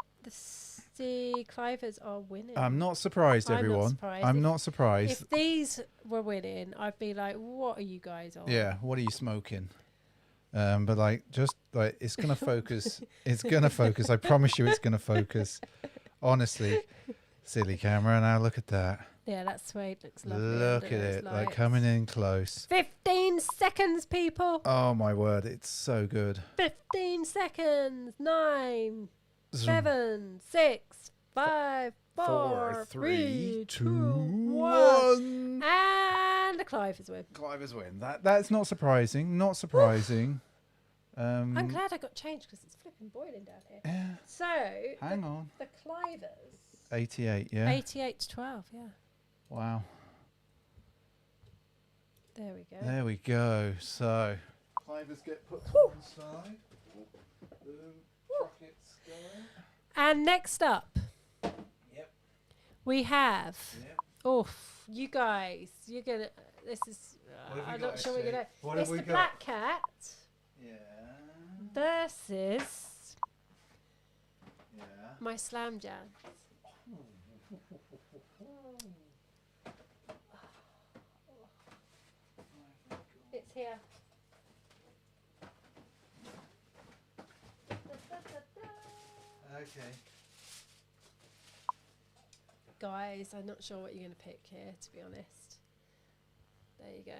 the Clivers are winning. I'm not surprised, I'm not everyone. surprised. I'm If- not surprised. If these were winning, I'd be like, "What are you guys on?" Yeah, what are you smoking? But like, just like, it's gonna focus. It's gonna focus. I promise you, it's gonna focus. Honestly, silly camera. Now look at that. Yeah, that suede looks lovely. Look at under those it, like lights. coming in close. 15 seconds, people. Oh my word, it's so good. 15 seconds. 9, Zoom. 7, 6, 5, 4, 4, 3, 2, 1. 1. And the Clivers win. Clivers win. That's not surprising. Not surprising. I'm glad I got changed because it's flipping boiling down here. Yeah. So, Hang on. the Clivers. 88. Yeah. 88 to 12, yeah. Wow. There we go. There we go. So, Clivers get put to one side. Rockets going. And next up, Yep. we have. Yep. Oof, you guys, you're gonna. This is. What have we I'm got, not sure we're SJ? gonna. What It's have we the got? Black Cat Yeah. versus Yeah. my Slam Jam. It's here. Okay. Guys, I'm not sure what you're going to pick here, to be honest. There you go.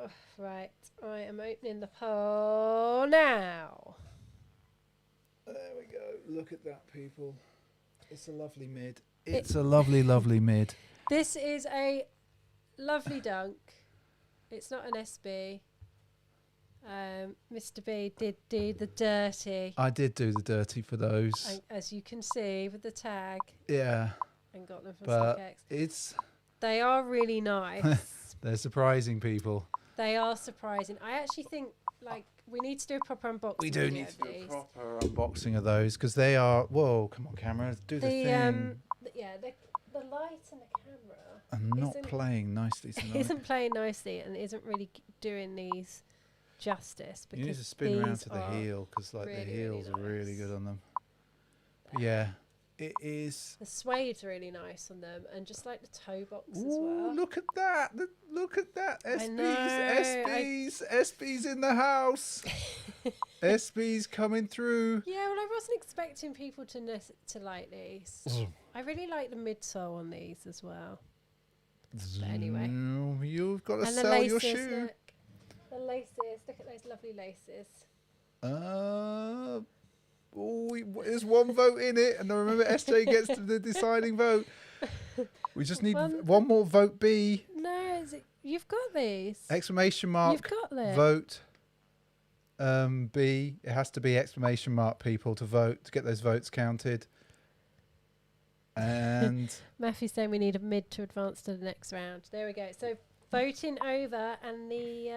Oh, right, I am opening the poll now. There we go. Look at that, people. It's a lovely mid. It's a lovely, lovely mid. This is a lovely dunk. It's not an SB. Mr. B did do the dirty, I did do the dirty for those. as you can see, with the tag, Yeah, and got them from but StockX. it's They are really nice. they're surprising, people. They are surprising. I actually think, like, we need to do a proper unboxing. We do video need to of do a these. proper unboxing of those because they are. Whoa, come on, camera, do the thing. Yeah, the light and the camera I'm not isn't- playing nicely tonight. isn't playing nicely and isn't really doing these justice. Because You need to spin around these to the are heel because like really, the really heels are really nice. good on them. But yeah, it is. The suede's really nice on them, and just like the toe box as Ooh, well. look at that! Look at that! I know, SB's in the house. SB's coming through. Yeah, well, I wasn't expecting people to like these. I really like the midsole on these as well. But anyway. You've got to And the sell your laces, shoe. look. The laces, look at those lovely laces. There's one vote in it, and I remember SJ gets to the deciding vote. We just need one more vote. B. No, you've got these. Exclamation mark. You've got them. Vote. B. It has to be exclamation mark, people, to vote to get those votes counted. And Matthew's saying we need a mid to advance to the next round. There we go. So voting over, and the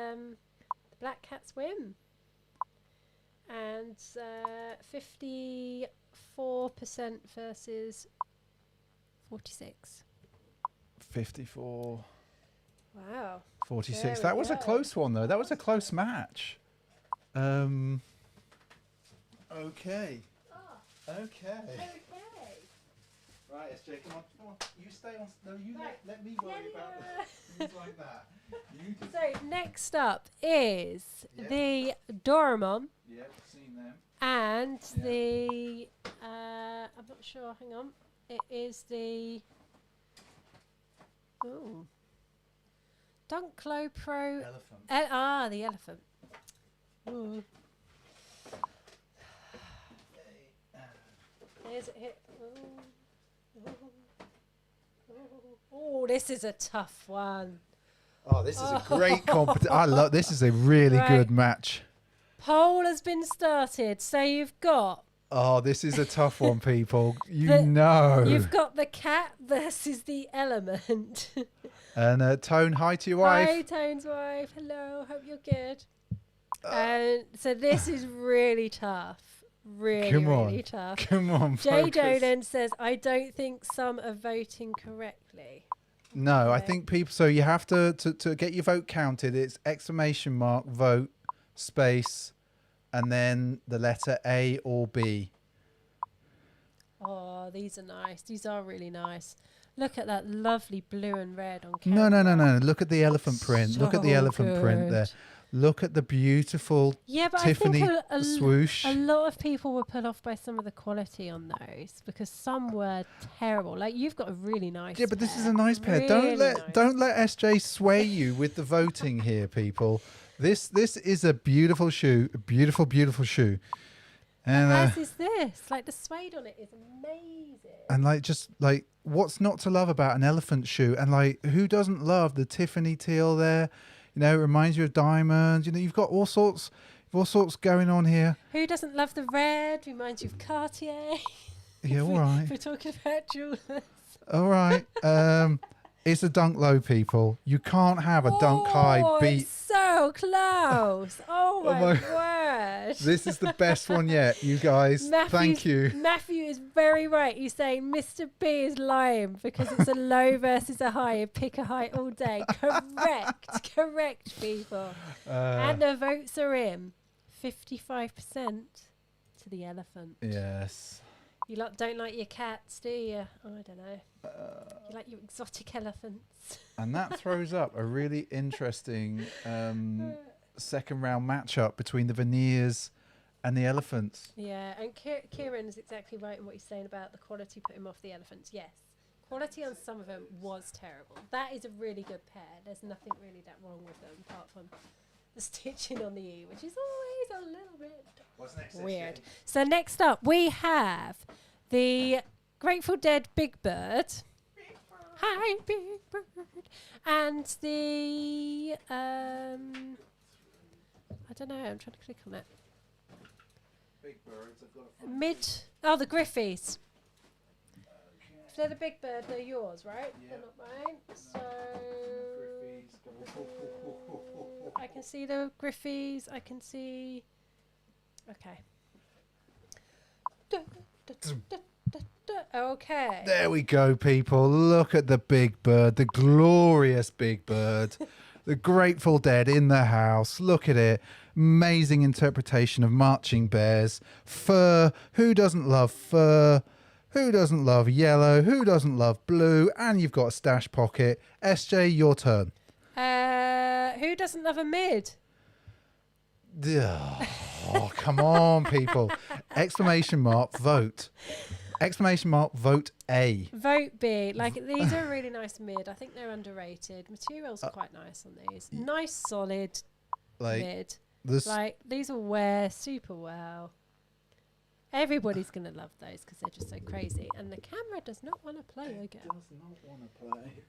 Black Cats win. And 54% versus 46. 54. Wow. 46. There we That was a go. close one, though. That was a close match. Okay. Okay. Right, SJ, come on. You stay on. No, you Right. let me worry about things like that. You can. So next up is Yeah. the Doraemon Yeah, seen them. and Yeah. the I'm not sure. Hang on. It is the Dunk Low Pro. Elephant. The elephant. Ooh. There's it. Oh, this is a tough one. Oh, this is a great competition. I love this. Is a really good match. Poll has been started, so you've got. Oh, this is a tough one, people. know. You've got the cat versus the element. And Tone, hi to your wife. Hi, Tone's wife. Hello, hope you're good. So this is really tough. Really tough. Come on, Jay focus. Dolan says, I don't think some are voting correctly. No, I think people. So you have to get your vote counted. It's ! vote space, and then the letter A or B. Oh, these are nice. These are really nice. Look at that lovely blue and red on camera. No. Look at the elephant print. So Look at the elephant print there. Look at the beautiful Tiffany I think swoosh. A lot of people were put off by some of the quality on those because some were terrible. Like you've got a really nice. Yeah, but this is a nice pair. Really Don't let SJ sway you with the voting here, people. This is a beautiful shoe, a beautiful shoe. And as is this. Like the suede on it is amazing. And like what's not to love about an elephant shoe? And like who doesn't love the Tiffany teal there? You know, it reminds you of diamonds. You know, you've got all sorts going on here. Who doesn't love the red? Reminds you of Cartier. Yeah, all right. We're talking about jewelers. All right. It's a Dunk Low, people. You can't have a Dunk High beat. It's so close. Oh my word. This is the best one yet, you guys. Thank you. Matthew is very right. He's saying Mr. B is lying because it's a low versus a high. He'd pick a high all day. Correct, people. And the votes are in. 55% to the elephant. Yes. You don't like your cats, do you? Oh, I don't know. You like your exotic elephants. And that throws up a really interesting second round matchup between the veneers and the elephants. Yeah, and Kieran is exactly right in what he's saying about the quality put him off the elephants. Yes, quality on some of them was terrible. That is a really good pair. There's nothing really that wrong with them apart from the stitching on the E, which is always a little bit weird. So next up we have the Grateful Dead Big Bird. Hi, Big Bird. And the I don't know, I'm trying to click on it. Big birds, I've got The Griffies. Okay. If they're the Big Bird, they're yours, right? Yep. They're not mine. So I can see the Griffies. I can see. Okay. Okay. There we go, people. Look at the Big Bird, the glorious Big Bird. The Grateful Dead in the house. Look at it. Amazing interpretation of marching bears. Fur. Who doesn't love fur? Who doesn't love yellow? Who doesn't love blue? And you've got a stash pocket. SJ, your turn. Who doesn't love a mid? Oh, come on, people. Vote. Vote A. Vote B. Like these are a really nice mid. I think they're underrated. Materials are quite nice on these. Nice solid mid. Like these will wear super well. Everybody's gonna love those because they're just so crazy. And the camera does not want to play again. Does not want to play.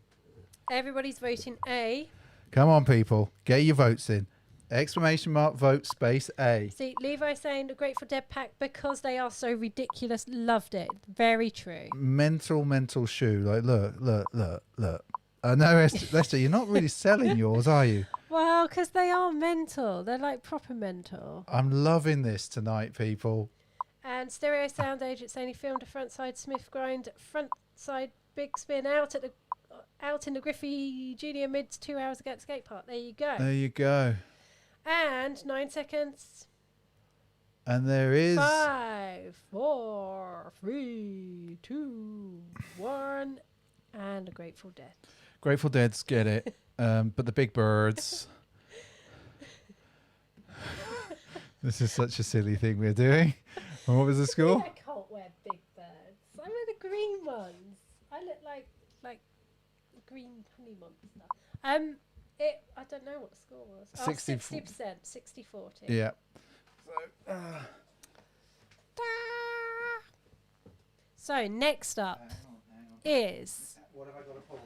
Everybody's voting A. Come on, people. Get your votes in. Vote space A. See, Levi saying the Grateful Dead pack because they are so ridiculous. Loved it. Very true. Mental shoe. Like, look. No, Lester, you're not really selling yours, are you? Well, because they are mental. They're like proper mental. I'm loving this tonight, people. And Stereo Sound Agent saying he filmed a frontside Smith grind, frontside big spin out in the Griffey Junior Mids 2 hours ago at the skate park. There you go. There you go. And 9 seconds. And there is 5, 4, 3, 2, 1, and the Grateful Dead. Grateful Dead's get it, but the Big Birds. This is such a silly thing we're doing. And what was the score? I can't wear Big Birds. I wear the green ones. yours? 60 60%, 60-40. Yeah. So next up hang on. is... What have I got to pull?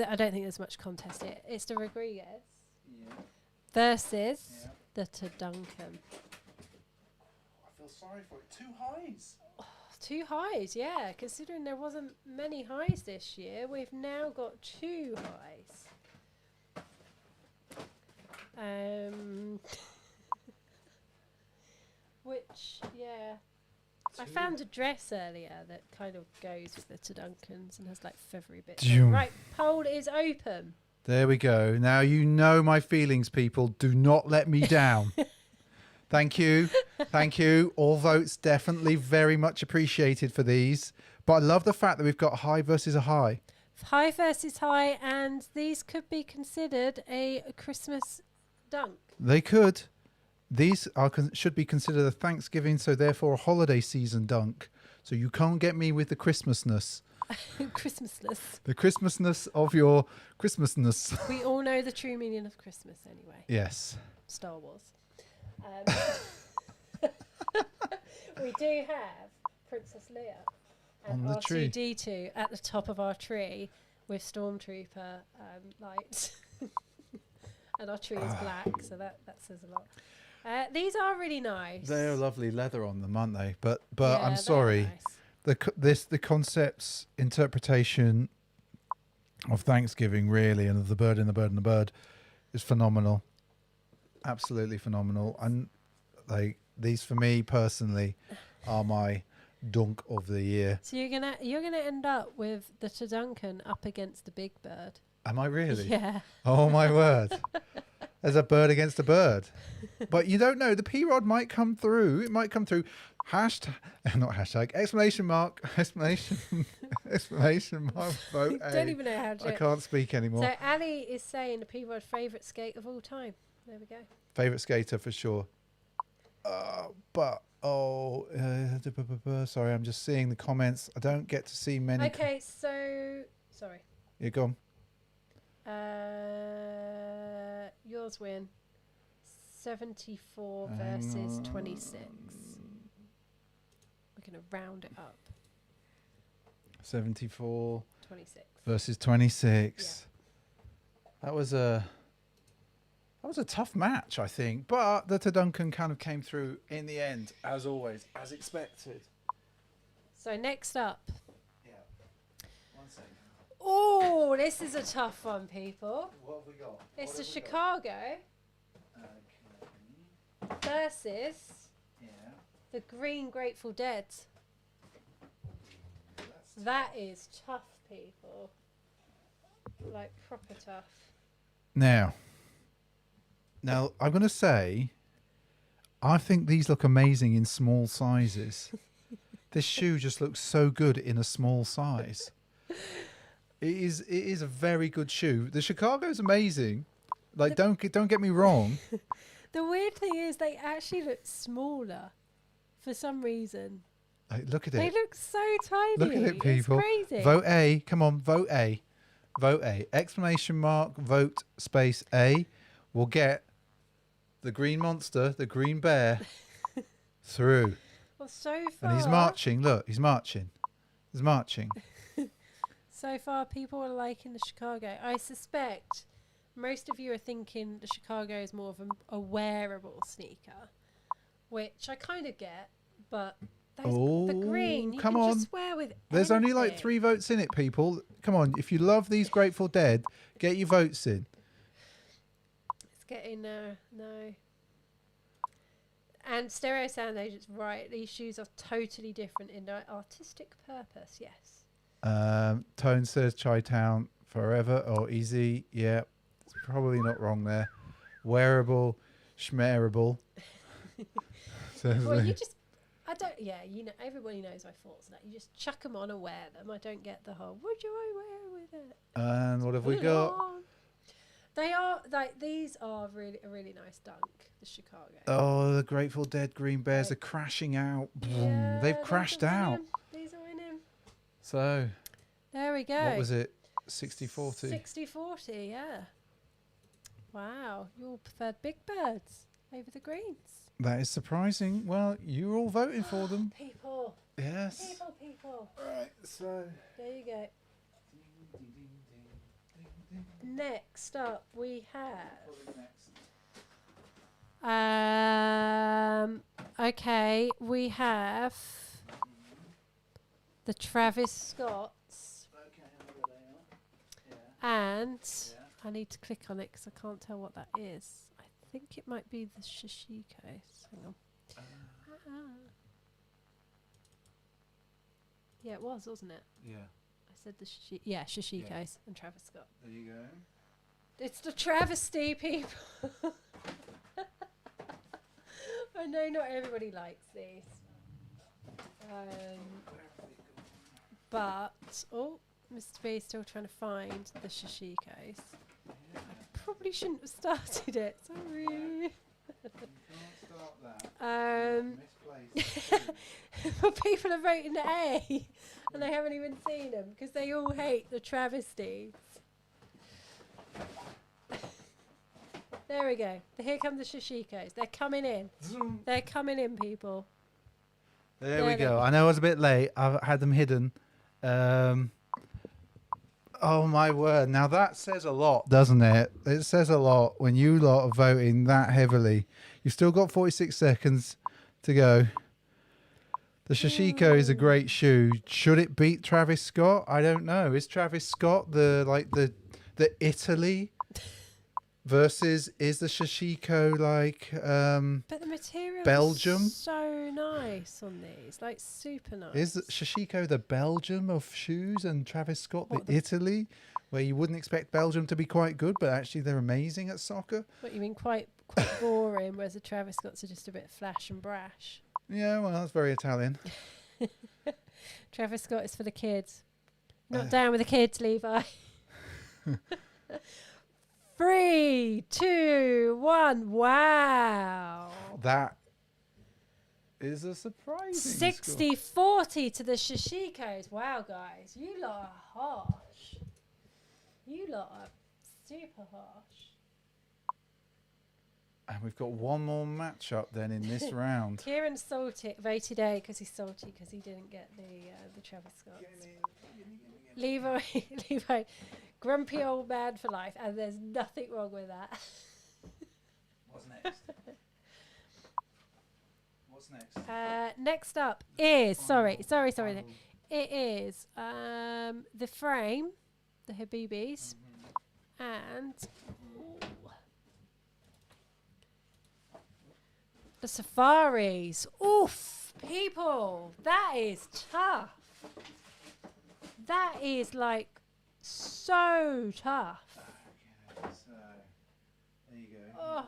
I don't think there's much contest here. It's the Rodriguez Yeah. versus the Duncan. I feel sorry for it. 2 highs. 2 highs, yeah. Considering there wasn't many highs this year, we've now got 2 highs. Which, yeah. I found a dress earlier that kind of goes with the Duncans and has like feathery bits. Right, poll is open. There we go. Now you know my feelings, people. Do not let me down. Thank you. Thank you. All votes definitely very much appreciated for these. But I love the fact that we've got high versus a high. High versus high, and these could be considered a Christmas dunk. They could. These are should be considered a Thanksgiving, so therefore a holiday season dunk. So you can't get me with the Christmasness. Christmasness. The Christmasness of your Christmasness. We all know the true meaning of Christmas anyway. Yes. Star Wars. We do have Princess Leia and on the tree. R2-D2 at the top of our tree with Stormtrooper lights. And our tree is black, so that says a lot. These are really nice. They're lovely leather on them, aren't they? But Yeah, I'm sorry. nice. The concept's interpretation of Thanksgiving, really, and of the bird and the bird and the bird is phenomenal. Absolutely phenomenal. And these for me personally are my dunk of the year. So you're gonna end up with the Duncan up against the Big Bird. Am I really? Yeah. Oh my word. There's a bird against a bird. But you don't know. The P-Rod might come through. It might come through. Not hashtag, exclamation mark, exclamation mark, vote A. Don't even know how to do I it. can't speak anymore. So Ali is saying the P-Rod favourite skate of all time. There we go. Favourite skater for sure. Sorry, I'm just seeing the comments. I don't get to see many. Okay, so... Sorry. You're gone. Yours win. 74 versus 26. We're going to round it up. 74 26 versus 26. Yeah. That was a tough match, I think. But the Duncan kind of came through in the end, as always, as expected. So next up. Yeah. 1 second. Oh, this is a tough one, people. What have we got? It's the Chicago versus the Green Grateful Dead. That is tough, people. Like, proper tough. Now, I'm going to say, I think these look amazing in small sizes. This shoe just looks so good in a small size. It is a very good shoe. The Chicago's amazing. Like, don't get me wrong. The weird thing is they actually look smaller for some reason. Look at it. They look so tiny. Look at it, people. It's crazy. Vote A. Come on, vote A. Vote A. Exclamation mark, vote space A. We'll get the green monster, the green bear, through. Well, so far... And he's marching. Look, he's marching. He's marching. So far, people are liking the Chicago. I suspect most of you are thinking the Chicago is more of a wearable sneaker, which I kind of get, but the green, you come can on. just wear with There's only like anything. 3 votes in it, people. Come on, if you love these Grateful Dead, get your votes in. It's getting, no. And Stereo Sound Agent's right. These shoes are totally different in their artistic purpose, yes. Tone says Chi-Town forever or easy. Yeah, it's probably not wrong there. Wearable, schmerable. Well, you just, everybody knows my thoughts on that. You just chuck them on and wear them. I don't get the whole, what do I wear with it? And what have we got? They are, these are a really nice dunk, the Chicago. Oh, the Grateful Dead Green Bears are crashing out. Yeah, They've crashed out. These are winning. So, There we go. what was it? 60-40? 60-40, yeah. Wow, you all preferred big birds over the greens. That is surprising. Well, you're all voting for them. People. Yes. People. Right, so. There you go. Next up, we have. Okay, we have the Travis Scotts. And I need to click on it because I can't tell what that is. I think it might be the Shishikos. Hang on. Yeah, it was, wasn't it? Yeah. I said the Shishikos and Travis Scott. There you go. It's the travesty, people. I know not everybody likes these. But, Mr. B is still trying to find the Shishikos. I probably shouldn't have started it, sorry. You can't start that. But people are voting A, and they haven't even seen them, because they all hate the travesties. There we go. Here come the Shishikos. They're coming in. They're coming in, people. There we go. I know I was a bit late. I've had them hidden. Oh, my word. Now, that says a lot, doesn't it? It says a lot when you lot are voting that heavily. You've still got 46 seconds to go. The Shishiko is a great shoe. Should it beat Travis Scott? I don't know. Is Travis Scott the Italy versus is the Shishiko but the material Belgium? is so nice on these, like super nice. Is the Shishiko the Belgium of shoes and Travis Scott the Italy, where you wouldn't expect Belgium to be quite good, but actually they're amazing at soccer? What you mean, quite boring, whereas the Travis Scotts are just a bit flash and brash. Yeah, well, that's very Italian. Travis Scott is for the kids. Not down with the kids, Levi. 3, 2, 1. Wow. That is a surprising 60-40 to the Shishikos. Wow, guys. You lot are harsh. You lot are super harsh. And we've got one more matchup then in this round. Kieran's voted A because he's salty because he didn't get the Travis Scott. Levi, grumpy old man for life, and there's nothing wrong with that. What's next? What's next? Next up is sorry. It is the frame, the Habibis, and the Safaris. Oof, people, that is tough. That is like so tough. Okay, so there you go. Oh.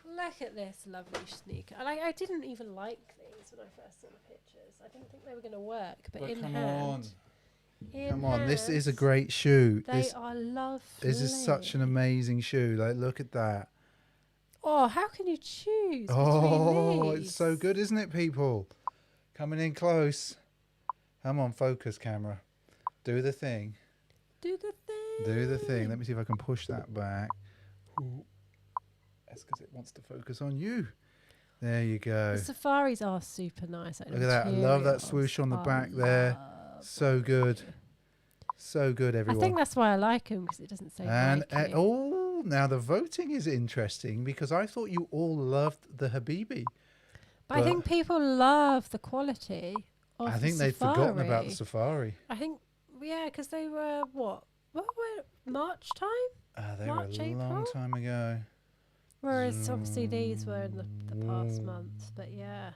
Look at this lovely sneaker. I didn't even like these when I first saw the pictures. I didn't think they were going to work, but in come hand, on, this is a great shoe. They are lovely. This is such an amazing shoe. Like, look at that. Oh, how can you choose? Oh, it's so good, isn't it, people? Coming in close. Come on, focus camera. Do the thing. Do the thing. Do the thing. Let me see if I can push that back. Ooh. That's because it wants to focus on you. There you go. The Safaris are super nice. Look at that. I love that swoosh on the back there. So good. So good, everyone. I think that's why I like them, because it doesn't say Nike. Now the voting is interesting, because I thought you all loved the Habibi. But I think people love the quality of the Safari. I think they'd forgotten about the Safari. I think, yeah, because they were, what were March time? They March, were a long April? time ago. Whereas obviously these were in the past month, but yeah.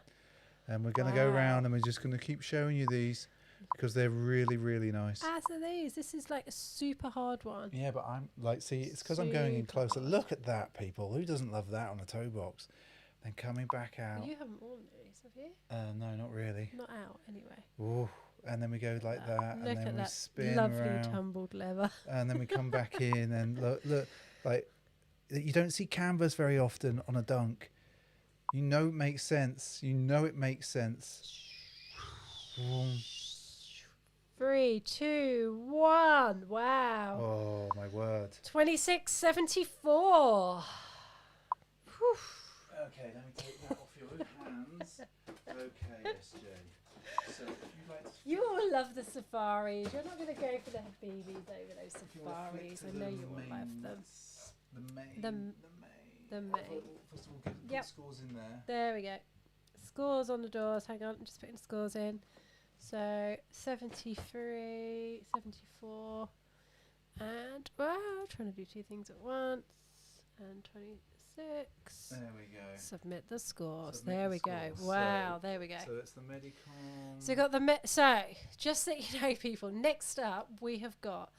And we're going to go round and we're just going to keep showing you these, because they're really, really nice. As are these. This is like a super hard one. Yeah, but I'm like, see, it's because I'm going in closer. Look at that, people. Who doesn't love that on a toe box? Then coming back out. You haven't worn these, have you? No, not really. Not out, anyway. Ooh, and then we go like that, Look and then at we that spin lovely around, tumbled leather. and then we come back in, and look, like, you don't see canvas very often on a dunk. You know it makes sense. You know it makes sense. Boom. 3, 2, 1. Wow. Oh, my word. 26.74. Okay, let me take that off your hands. Okay, SJ. So if you'd like to... You all love the safaris. You're not going to go for the Habibis over those safaris. I know you all love them. The main. First of all, get scores in there. There we go. Scores on the doors. Hang on, I'm just putting the scores in. So 73, 74, and trying to do two things at once. And 26. There we go. Submit the scores. There we go. Wow, there we go. So it's the Medicon. So we got the so just so you know, people. Next up, we have got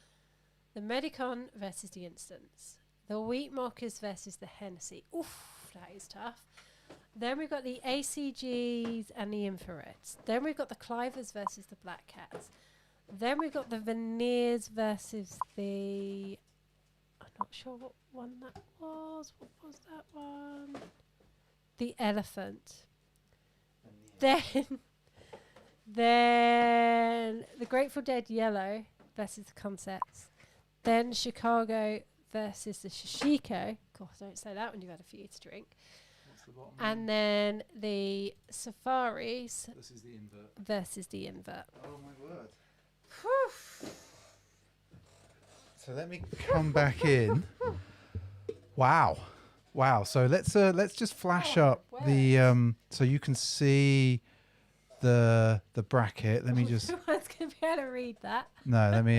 the Medicon versus the Instance, the Wheat Mockers versus the Hennessy. Oof, that is tough. Then we've got the ACGs and the Infrareds. Then we've got the Clivers versus the Black Cats. Then we've got the Veneers versus the... I'm not sure what one that was. What was that one? The Elephant. Then the Grateful Dead Yellow versus the Concepts. Then Chicago versus the Shishiko. God, don't say that when you've had a few to drink. And then the Safaris versus the Invert. Oh my word. So let me come back in. Wow. So let's just flash up the so you can see the bracket. Let me just. No one's gonna be able to read that. No, let me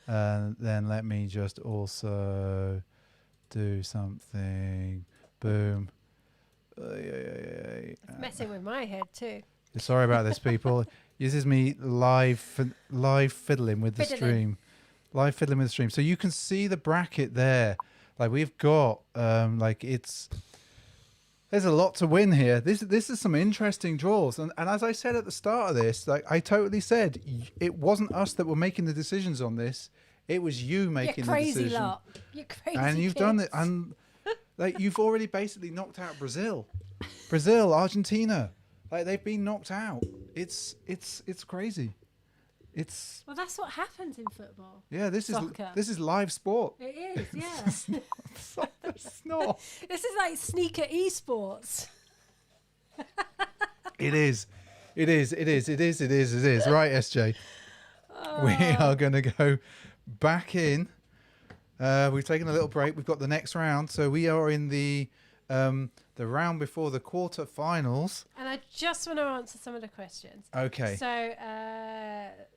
then let me just also do something. Boom. It's messing with my head too. Sorry about this, people. This is me live fiddling with the stream. Live fiddling with the stream. So you can see the bracket there. Like we've got there's a lot to win here. This is some interesting draws. And as I said at the start of this, like I totally said, it wasn't us that were making the decisions on this. It was you making the decision. Crazy lot. You're crazy. And you've done it. And like you've already basically knocked out Brazil, Argentina. Like they've been knocked out. It's crazy. Well, that's what happens in football. Yeah, this Soccer. is live sport. It is, yeah. It's not. This is like sneaker esports. It is. Right, SJ. We are going to go back in. We've taken a little break. We've got the next round, so we are in the round before the quarterfinals. And I just want to answer some of the questions. Okay. So,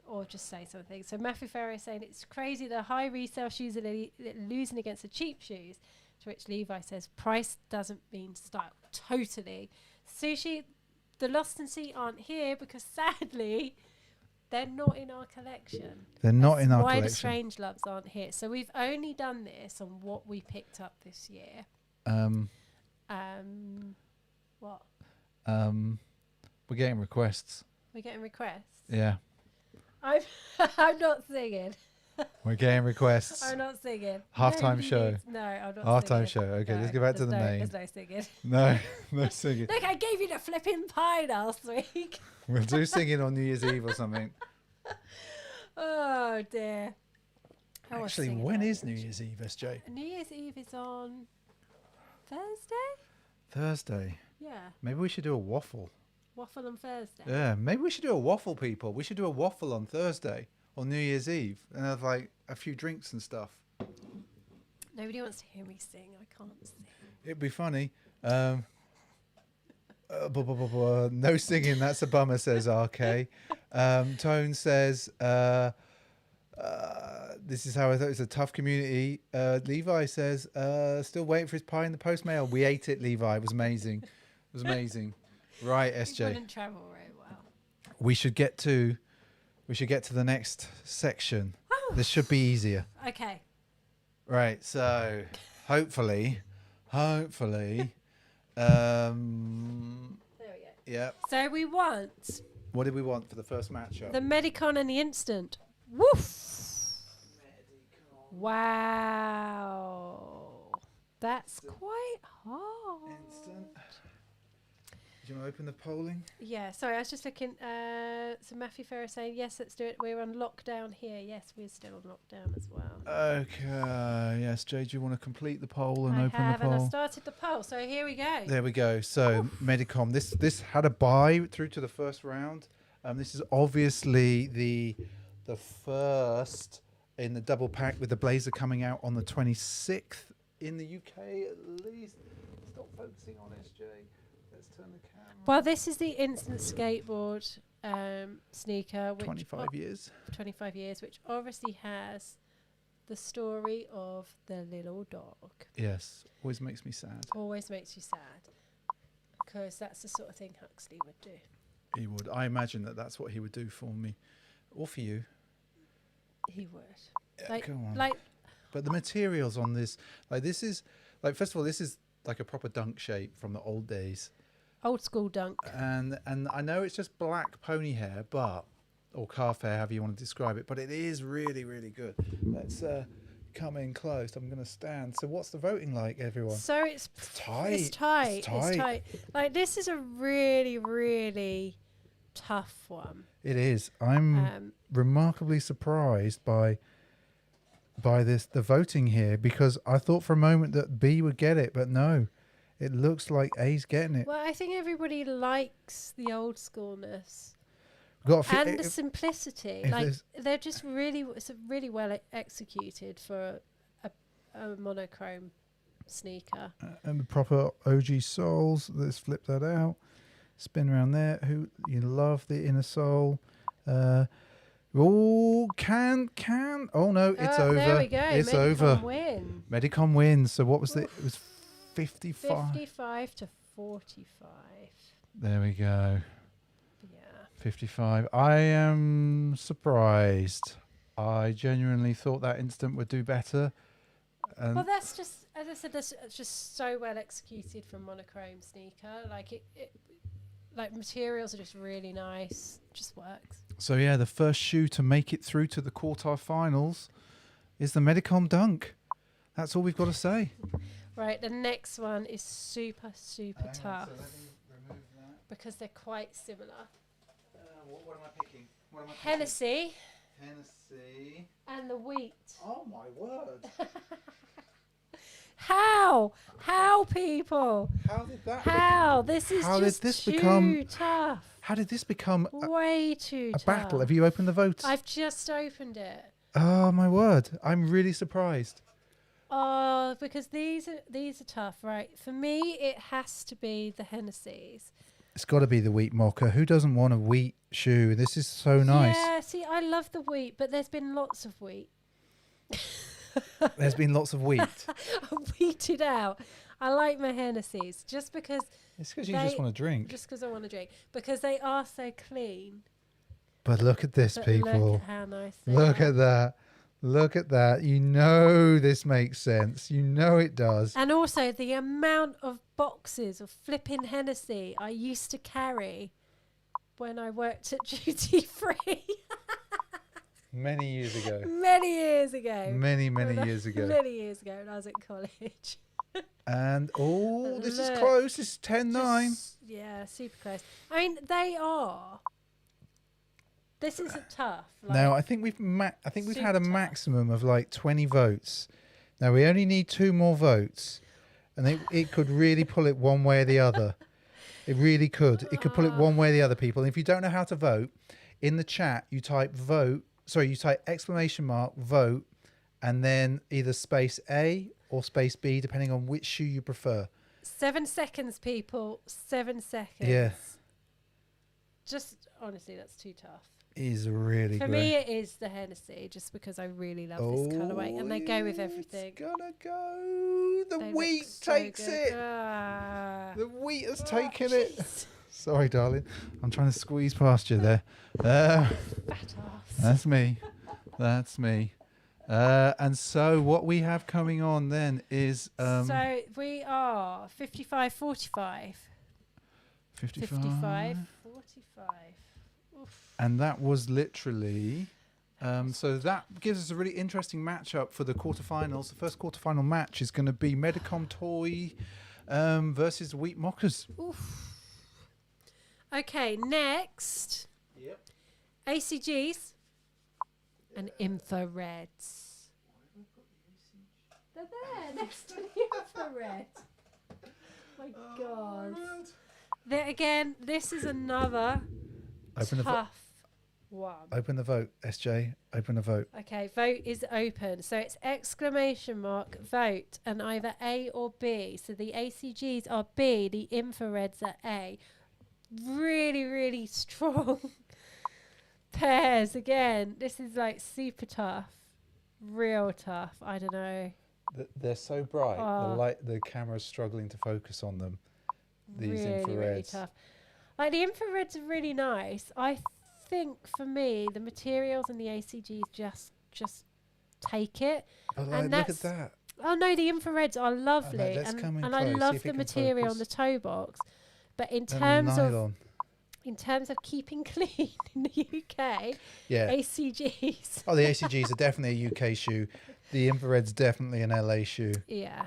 or just say something. So Matthew Ferrer is saying it's crazy the high resale shoes are losing against the cheap shoes. To which Levi says price doesn't mean style. Totally. Sushi, the Lost and Sea aren't here because sadly they're not in our collection. They're not in our collection. Why the collection. Strangeloves aren't here. So we've only done this on what we picked up this year. What? We're getting requests. We're getting requests? Yeah. I'm not singing. We're getting requests. I'm not singing. Halftime show. No, I'm not Halftime singing. show. Okay, No, let's go back to the main. There's no singing. No singing. Look, I gave you the flipping pie last week. We'll do singing on New Year's Eve or something. Oh, dear. Actually, when is New Year's Eve, SJ? New Year's Eve is on Thursday? Yeah. Maybe we should do a waffle. Waffle on Thursday? Yeah, maybe we should do a waffle, people. We should do a waffle on Thursday or New Year's Eve and have like a few drinks and stuff. Nobody wants to hear me sing. I can't sing. It'd be funny. No singing, that's a bummer, says RK. Tone says, this is how I thought it's a tough community. Levi says, still waiting for his pie in the post mail. We ate it, Levi. It was amazing. Right, SJ. You wouldn't travel very well. We should get to the next section. Oh. This should be easier. Okay. Right, so hopefully. There we go. Yeah. So we want What did we want for the first matchup? the Medicon and the Instant. Woof. Wow. That's quite hard. Instant. Do you want to open the polling? Yeah, sorry, I was just looking. So Matthew Ferris saying, yes, let's do it. We're on lockdown here. Yes, we're still on lockdown as well. Okay. Yes, Jay, do you want to complete the poll and I open have, the poll? and I started the poll. So here we go. There we go. So Medicom, this had a bye through to the first round. This is obviously the first in the double pack with the Blazer coming out on the 26th in the UK at least. Stop focusing on us, Jay. Let's turn the camera. Well, this is the instant skateboard sneaker. Which 25 years. 25 years, which obviously has the story of the little dog. Yes, always makes me sad. Always makes you sad. Because that's the sort of thing Huxley would do. He would. I imagine that's what he would do for me. Or for you. He would. Yeah, go on. But the materials on this, this is, first of all, this is like a proper dunk shape from the old days. Old school dunk. And I know it's just black pony hair, or calf hair, however you want to describe it, but it is really, really good. Let's come in close. I'm going to stand. So what's the voting like, everyone? So it's tight. It's tight. This is a really, really tough one. It is. I'm remarkably surprised by the voting here, because I thought for a moment that B would get it, but no, it looks like A's getting it. Well, I think everybody likes the old schoolness And the simplicity. They're just really, it's really well executed for a monochrome sneaker. And the proper OG soles. Let's flip that out. Spin around there. You love the inner sole. Can. Oh no, it's over. There we go. It's Medicom over. Win. Medicom wins. So what was it? It was 55. 55 to 45. There we go. Yeah. 55. I am surprised. I genuinely thought that instant would do better. Well, that's just, as I said, that's just so well executed from monochrome sneaker. Like materials are just really nice. Just works. So yeah, the first shoe to make it through to the quarterfinals is the Medicom Dunk. That's all we've got to say. Right, the next one is super, super tough. So let me remove that. Because they're quite similar. What am I picking? Hennessy. Hennessy. And the wheat. Oh my word. How people? How did that This is how just did this too become tough. How did this become way too a tough. battle? Have you opened the votes? I've just opened it. Oh my word. I'm really surprised. Oh, because these are tough, right? For me, it has to be the Hennessy's. It's got to be the wheat mocha. Who doesn't want a wheat shoe? This is so nice. Yeah, see, I love the wheat, but there's been lots of wheat. There's been lots of wheat. I'm wheated out. I like my Hennessy's just because. It's because you just want to drink. Just because I want to drink. Because they are so clean. But look at this, But people. look at how nice they Look are. at that. Look at that. You know this makes sense. You know it does. And also the amount of boxes of flipping Hennessy I used to carry when I worked at duty free. Many years ago. Many years ago. Many years ago. Many years ago when I was at college. And, this is Look. close. It's 10-9. Yeah, super close. I mean, they are. This isn't tough. Now, I think we've had a super maximum of like 20 votes. Now, we only need 2 more votes. And it could really pull it one way or the other. It really could. It could pull it one way or the other, people. And if you don't know how to vote, in the chat, you type vote. Sorry, you type !, vote, and then either space A or space B, depending on which shoe you prefer. 7 seconds, people. 7 seconds. Yeah. Just, honestly, that's too tough. It is really For great. me, it is the Hennessy, just because I really love this colourway. And they go with everything. It's gonna go. The They wheat look so takes good. it. The wheat has taken it. Jeez. Sorry, darling. I'm trying to squeeze past you there. Fat ass. That's me. That's me. And so what we have coming on then is... so we are 55, 45. 55. 55, 45. Oof. And that was literally... so that gives us a really interesting matchup for the quarterfinals. The first quarterfinal match is going to be Medicom Toy versus Wheat Mockers. Oof. Okay, next. Yep. ACGs and infrareds. They're there next to the infrared. My God. There again, this is another tough one. Open the vote, SJ. Open the vote. Okay, vote is open. So it's exclamation mark vote and either A or B. So the ACGs are B, the infrareds are A. Really, really strong pairs again. This is like super tough. Real tough. I don't know. They're so bright. The camera's struggling to focus on them. These really, infrareds. really tough. Like the infrareds are really nice. I think for me, the materials and the ACGs just take it. But like, and look at that. Oh no, the infrareds are lovely, let's come in and close, I see love if the it can material on focus. the toe box. But in Nylon. terms of keeping clean in the UK, Yeah. ACGs. Oh, the ACGs are definitely a UK shoe. The infrared's definitely an LA shoe. Yeah.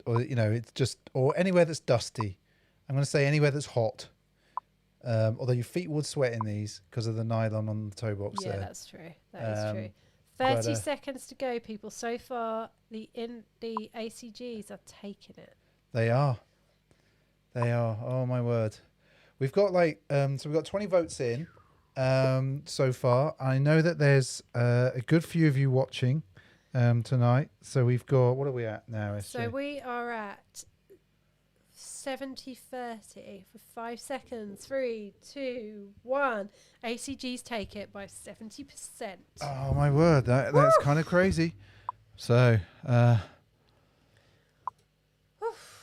Or it's just anywhere that's dusty. I'm going to say anywhere that's hot. Although your feet would sweat in these because of the nylon on the toe box there. Yeah, that's true. That is true. 30 seconds to go, people. So far, the ACGs are taking it. They are. Oh my word. We've got so we've got 20 votes in so far. I know that there's a good few of you watching tonight. So we've got, what are we at now, SJ? So we are at 70-30 for 5 seconds. 3, 2, 1. ACGs take it by 70%. Oh my word, that's kind of crazy. So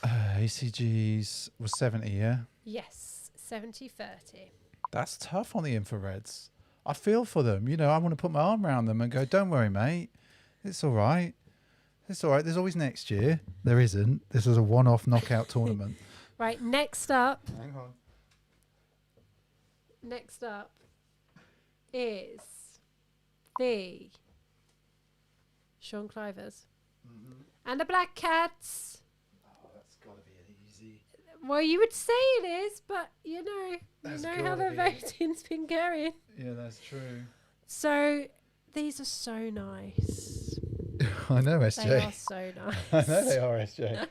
ACGs was 70, yeah? Yes, 70-30. That's tough on the infrareds. I feel for them. I want to put my arm around them and go, don't worry, mate. It's all right. It's all right. There's always next year. There isn't. This is a one-off knockout tournament. Right, next up. Hang on. Next up is the Sean Clivers and the Black Cats. Oh, that's got to be easy. Well, you would say it is, but you know how the gotta be. voting's been going. Yeah, that's true. So these are so nice. I know, SJ. They are so nice. I know they are, SJ.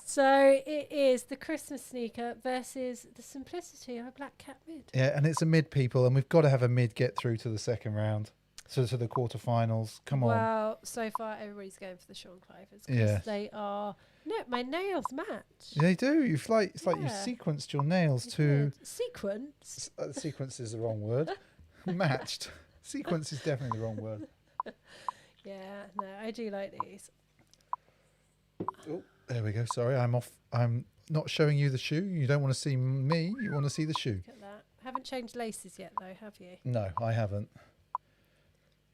So it is the Christmas sneaker versus the simplicity of a Black Cat mid. Yeah, and it's a mid, people, and we've got to have a mid get through to the second round. So to the quarterfinals. Come on. Well, so far everybody's going for the Sean Clivers because Yeah. they are. No, my nails match. They do. It's like you sequenced your nails to. Sequence. Sequence is the wrong word. Matched. Sequence is definitely the wrong word. Yeah, no, I do like these. Oh, there we go. Sorry, I'm off. I'm not showing you the shoe. You don't want to see me. You want to see the shoe. Look at that. Haven't changed laces yet, though, have you? No, I haven't.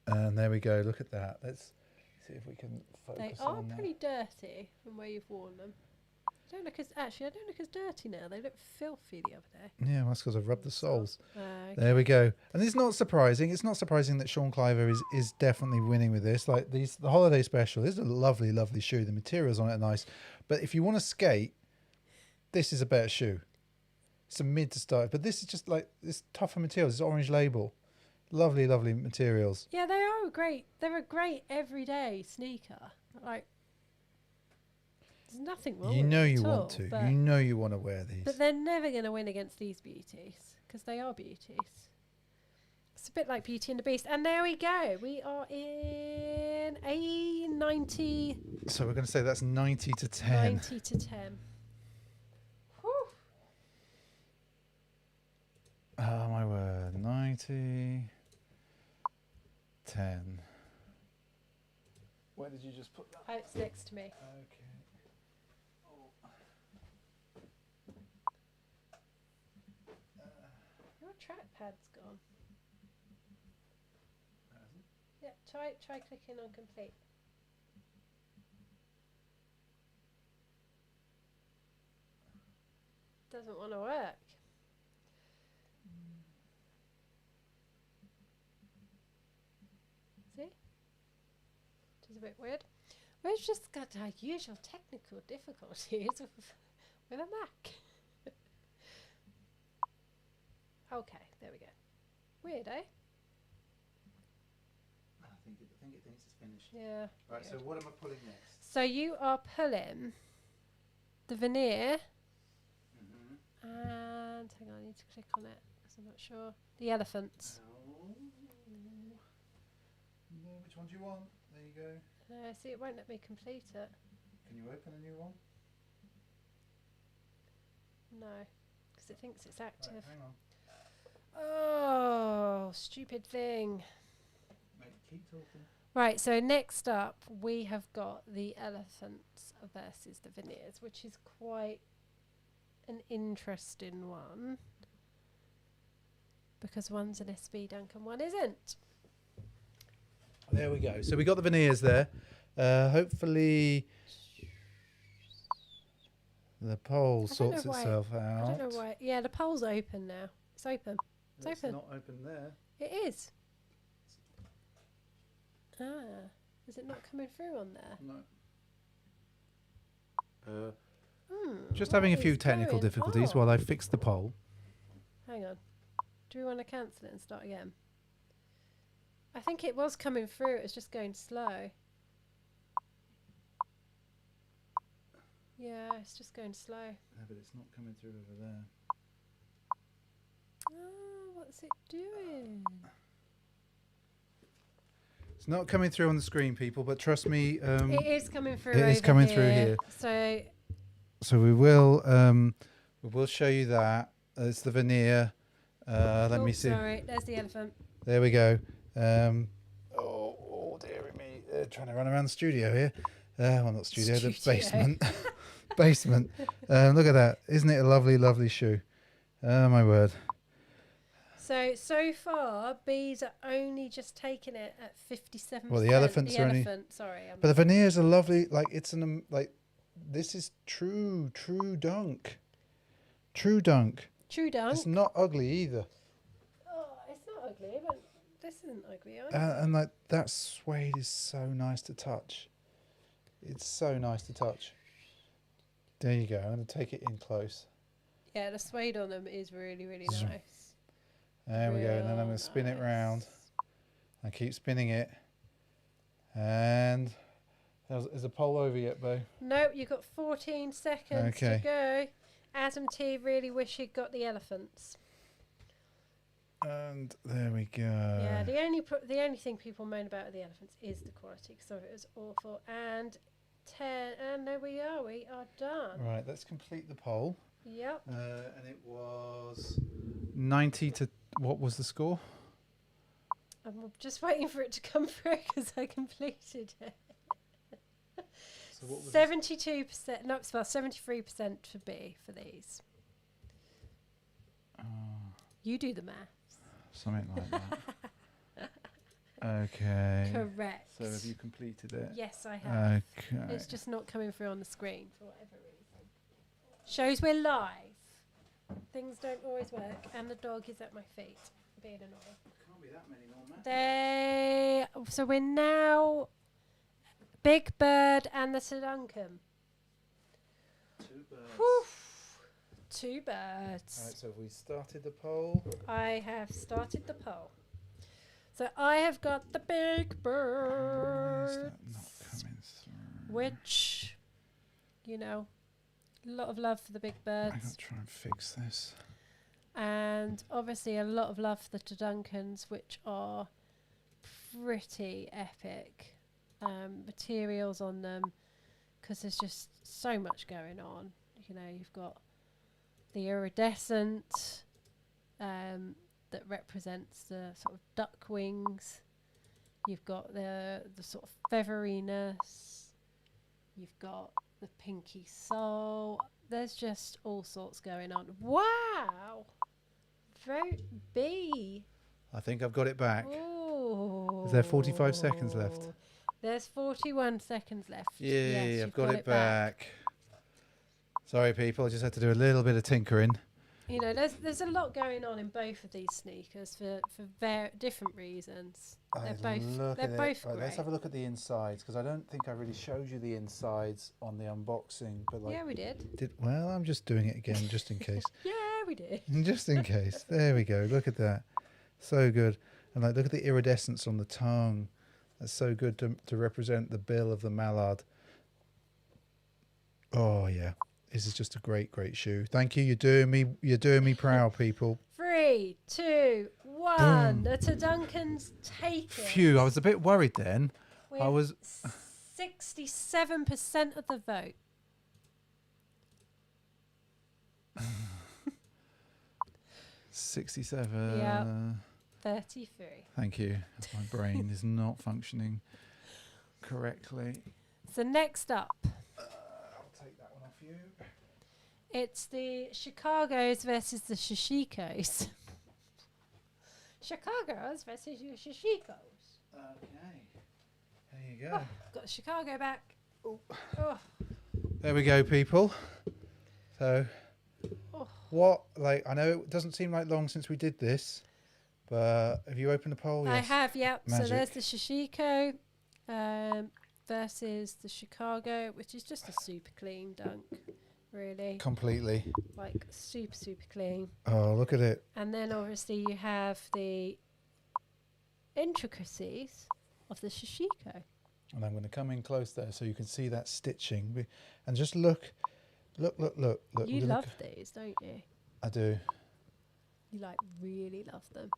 And there we go. Look at that. Let's see if we can focus They are on that. pretty dirty from where you've worn them. I don't look as dirty now. They look filthy the other day. Yeah, well, that's because I've rubbed the soles. Okay. There we go. And it's not surprising. It's not surprising that Sean Cliver is definitely winning with this. Like the holiday special. This is a lovely, lovely shoe. The materials on it are nice. But if you want to skate, this is a better shoe. It's a mid to start. But this is just like this tougher materials. It's orange label. Lovely, lovely materials. Yeah, they are great. They're a great everyday sneaker. Like, there's nothing wrong. You with know it you at want all, to. but- You know you want to wear these. But they're never going to win against these beauties because they are beauties. It's a bit like Beauty and the Beast. And there we go. We are in a 90. So we're going to say that's 90 to 10. 90 to 10. Whew. Oh my word. 90, 10. Where did you just put that? Oh, it's next to me. Okay. Your trackpad's gone. Yeah, try clicking on complete. Doesn't want to work. See? Which is a bit weird. We've just got our usual technical difficulties with a Mac. Okay, there we go. Weird, eh? I think it thinks it's finished. Yeah. Right, weird. so what am I pulling next? So you are pulling the veneer, Mm-hmm. and hang on, I need to click on it because I'm not sure. The elephants. No, which one do you want? There you go. See, it won't let me complete it. Can you open a new one? No, because it thinks it's active. Right, hang on. Oh, stupid thing. Mate, keep talking. Right, so next up we have got the elephants versus the veneers, which is quite an interesting one because one's an SB Dunk and one isn't. There we go. So we got the veneers there. Hopefully the pole sorts itself out. I don't know why. Yeah, the pole's open now. It's open. It's open. Not open there. It is. Ah, is it not coming through on there? No. Just what having a few is technical going difficulties on? while I fix the pole. Hang on. Do we want to cancel it and start again? I think it was coming through. It was just going slow. Yeah, it's just going slow. Yeah, but it's not coming through over there. Oh, what's it doing? It's not coming through on the screen, people, but trust me. It is coming through. It is coming through here. So we will show you that. It's the veneer. Let me see. Sorry, there's the elephant. There we go. Oh dear me. Trying to run around the studio here. Well, not studio, the basement. Basement. Look at that. Isn't it a lovely, lovely shoe? Oh, my word. So far, bees are only just taking it at 57%. Well, the elephants are only... Sorry. But the veneers are lovely. Like, it's this is true dunk. True dunk. True dunk. It's not ugly either. Oh, it's not ugly, but this isn't ugly either. And like, that suede is so nice to touch. It's so nice to touch. There you go. I'm going to take it in close. Yeah, the suede on them is really, really nice. There we go. And then I'm going to spin it round. I keep spinning it. And is the pole over yet, Bo? Nope, you've got 14 seconds to go. Adam T really wish he'd got the elephants. And there we go. Yeah, the only thing people moan about with the elephants is the quality. So it was awful. And 10, and there we are done. Right, let's complete the poll. Yep. And it was 90 to, what was the score? I'm just waiting for it to come through because I completed it. So what was 72%, no, well, 73% for B for these. You do the math. Something like that. Okay. Correct. So have you completed it? Yes, I have. Okay. It's just not coming through on the screen for whatever reason. Shows we're live. Things don't always work, and the dog is at my feet, being annoying. Can't be that many more, man. So we're now Big Bird and the Sedunkum. 2 birds. Whew. 2 birds. Right, so we started the poll. I have started the poll. So I have got the Big Bird, Is that not coming through? which, you know, a lot of love for the Big I'm Birds. going to try and fix this. And obviously a lot of love for the Dunkans, which are pretty epic materials on them, because there's just so much going on. You know, you've got the iridescent that represents the sort of duck wings. You've got the sort of featheriness. You've got the pinky sole. There's just all sorts going on. Wow! Vote B. I think I've got it back. Ooh. Is there 45 seconds left? There's 41 seconds left. Yeah, Yes, I've you've got it back. Sorry, people. I just had to do a little bit of tinkering. you know, there's a lot going on in both of these sneakers for different reasons. They're both Right, great. let's have a look at the insides, because I don't think I really showed you the insides on the unboxing. But like, Yeah, we did. Well, I'm just doing it again just in case. Yeah, we did. Just in case. There we go. Look at that. So good. And like, look at the iridescence on the tongue. That's so good to represent the bill of the mallard. Oh yeah, this is just a great shoe. Thank you. You're doing me proud, people. 3, 2, 1. The Duncan's taken. Phew, I was a bit worried then. With I was 67% of the vote. 67. Yeah. 33. Thank you. My brain is not functioning correctly. So next up, I'll take that one off you. it's the Chicagos versus the Shishikos. Chicago's versus your Shishikos. Okay. There you go. Got Chicago back. Oh. Oh. There we go, people. So, Oh. what, like, I know it doesn't seem like long since we did this, but have you opened the poll? I Yes. have, yep. Magic. So there's the Shishiko versus the Chicago, which is just a super clean dunk, really. Completely. Like, super clean. Oh, look at it. And then obviously you have the intricacies of the Shishiko. And I'm going to come in close there so you can see that stitching. And just look. You love these, don't you? I do. You like really love them.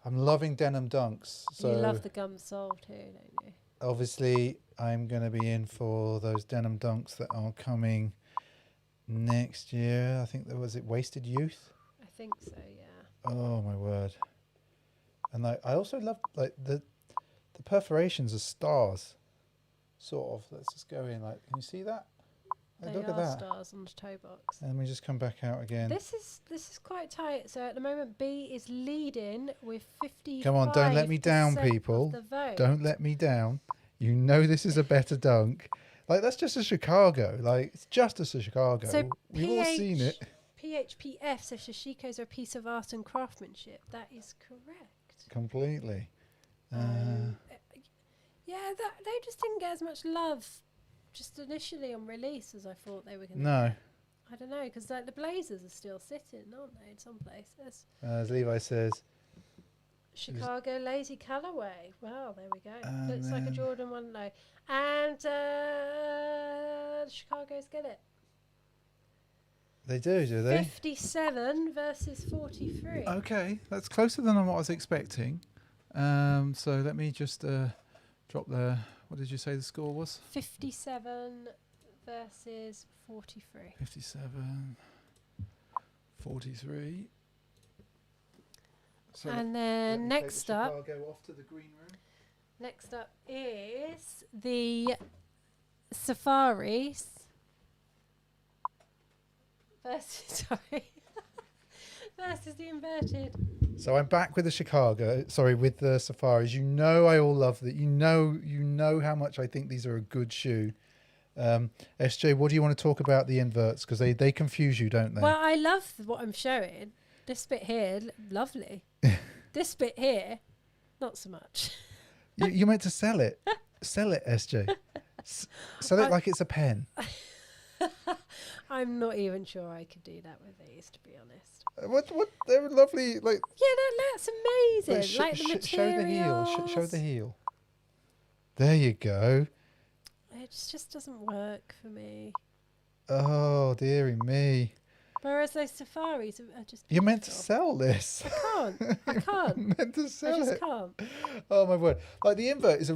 I'm loving denim dunks. So You love the gum sole too, don't you? obviously I'm going to be in for those denim dunks that are coming next year. I think there was it Wasted Youth. I think so, yeah. Oh my word. And I also love like the perforations are stars, sort of. Let's just go in. Like, can you see that? Like, They look are at that. stars on the toe box. And we just come back out again. This is quite tight. So at the moment, B is leading with 55%. Come on, don't let me down, people. of the vote. Don't let me down. You know this is a better dunk. Like, that's just a Chicago. Like, it's just a Chicago. So We've all seen it. PHPF, so Shishikos are a piece of art and craftsmanship. That is correct. Completely. Yeah, they just didn't get as much love just initially on release as I thought they were going to. No. I don't know, because like, the Blazers are still sitting, aren't they, in some places? As Levi says. Chicago Lazy Colourway. Well, there we go. Looks like a Jordan 1 low. And the Chicago's get it. They do they? 57 versus 43. Okay, that's closer than what I was expecting. So let me just drop the... What did you say the score was? 57 versus 43. 57, 43. So And then next up... Chicago off to the green room. Next up is the Safaris versus versus the inverted. So I'm back with the Chicago. Sorry, with the Safaris. You know I all love that. You know how much I think these are a good shoe. SJ, what do you want to talk about the inverts? Because they confuse you, don't they? Well, I love what I'm showing. This bit here, lovely. This bit here, not so much. You meant to sell it. Sell it, SJ. Sell it like it's a pen. I'm not even sure I could do that with these, to be honest. What? They're lovely. Like, yeah, that's amazing. Like the materials. Show the heel. Show the heel. There you go. It just doesn't work for me. Oh, dearie me. Whereas those Safaris are just... You're meant to beautiful. sell this. I can't. You're meant to sell I just it. can't. Oh my word! Like the invert is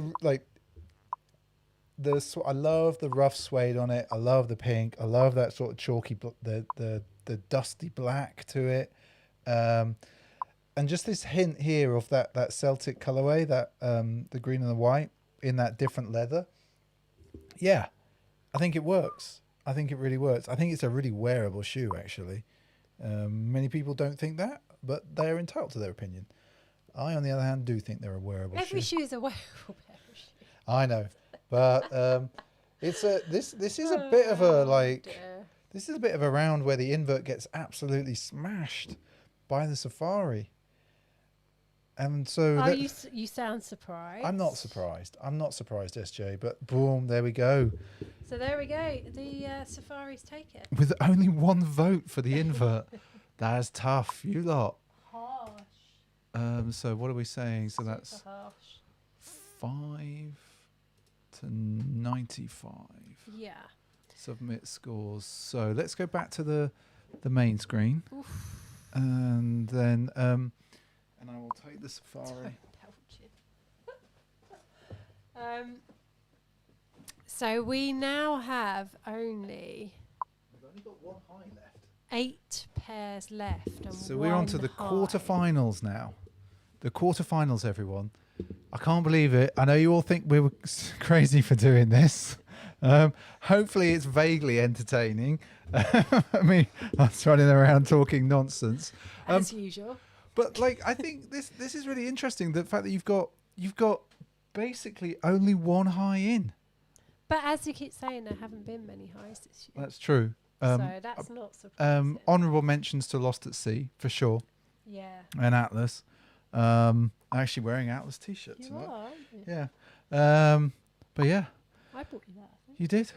I love the rough suede on it. I love the pink. I love that sort of chalky, the dusty black to it, and just this hint here of that Celtic colorway, that the green and the white in that different leather. Yeah, I think it works. I think it really works. I think it's a really wearable shoe, actually. Many people don't think that, but they're entitled to their opinion. I, on the other hand, do think they're a wearable shoe. Every shoe is a wearable pair of shoes. I know, but it's this is a bit of a like. Dear. This is a bit of a round where the invert gets absolutely smashed by the Safari. And so you sound surprised. I'm not surprised. I'm not surprised, SJ. But boom, there we go. So there we go. The Safaris take it. With only one vote for the invert. That's tough, you lot. Harsh. So what are we saying? So Super that's harsh. 5 to 95. Yeah. Submit scores. So let's go back to the main screen. Oof. And then and I will take the Safari. So we now have only We've only got one high left. 8 pairs left. And So we're on to the quarterfinals now. The quarterfinals, everyone. I can't believe it. I know you all think we were crazy for doing this. Hopefully it's vaguely entertaining. I mean, I was running around talking nonsense. As usual. But like, I think this is really interesting. The fact that you've got basically only one high in. But as you keep saying, there haven't been many highs this year. That's true. So that's not surprising. Honourable mentions to Lost at Sea for sure. Yeah. And Atlas. I'm actually wearing Atlas t-shirts. You are, aren't you? Yeah. But yeah. I bought you that, I think. You did.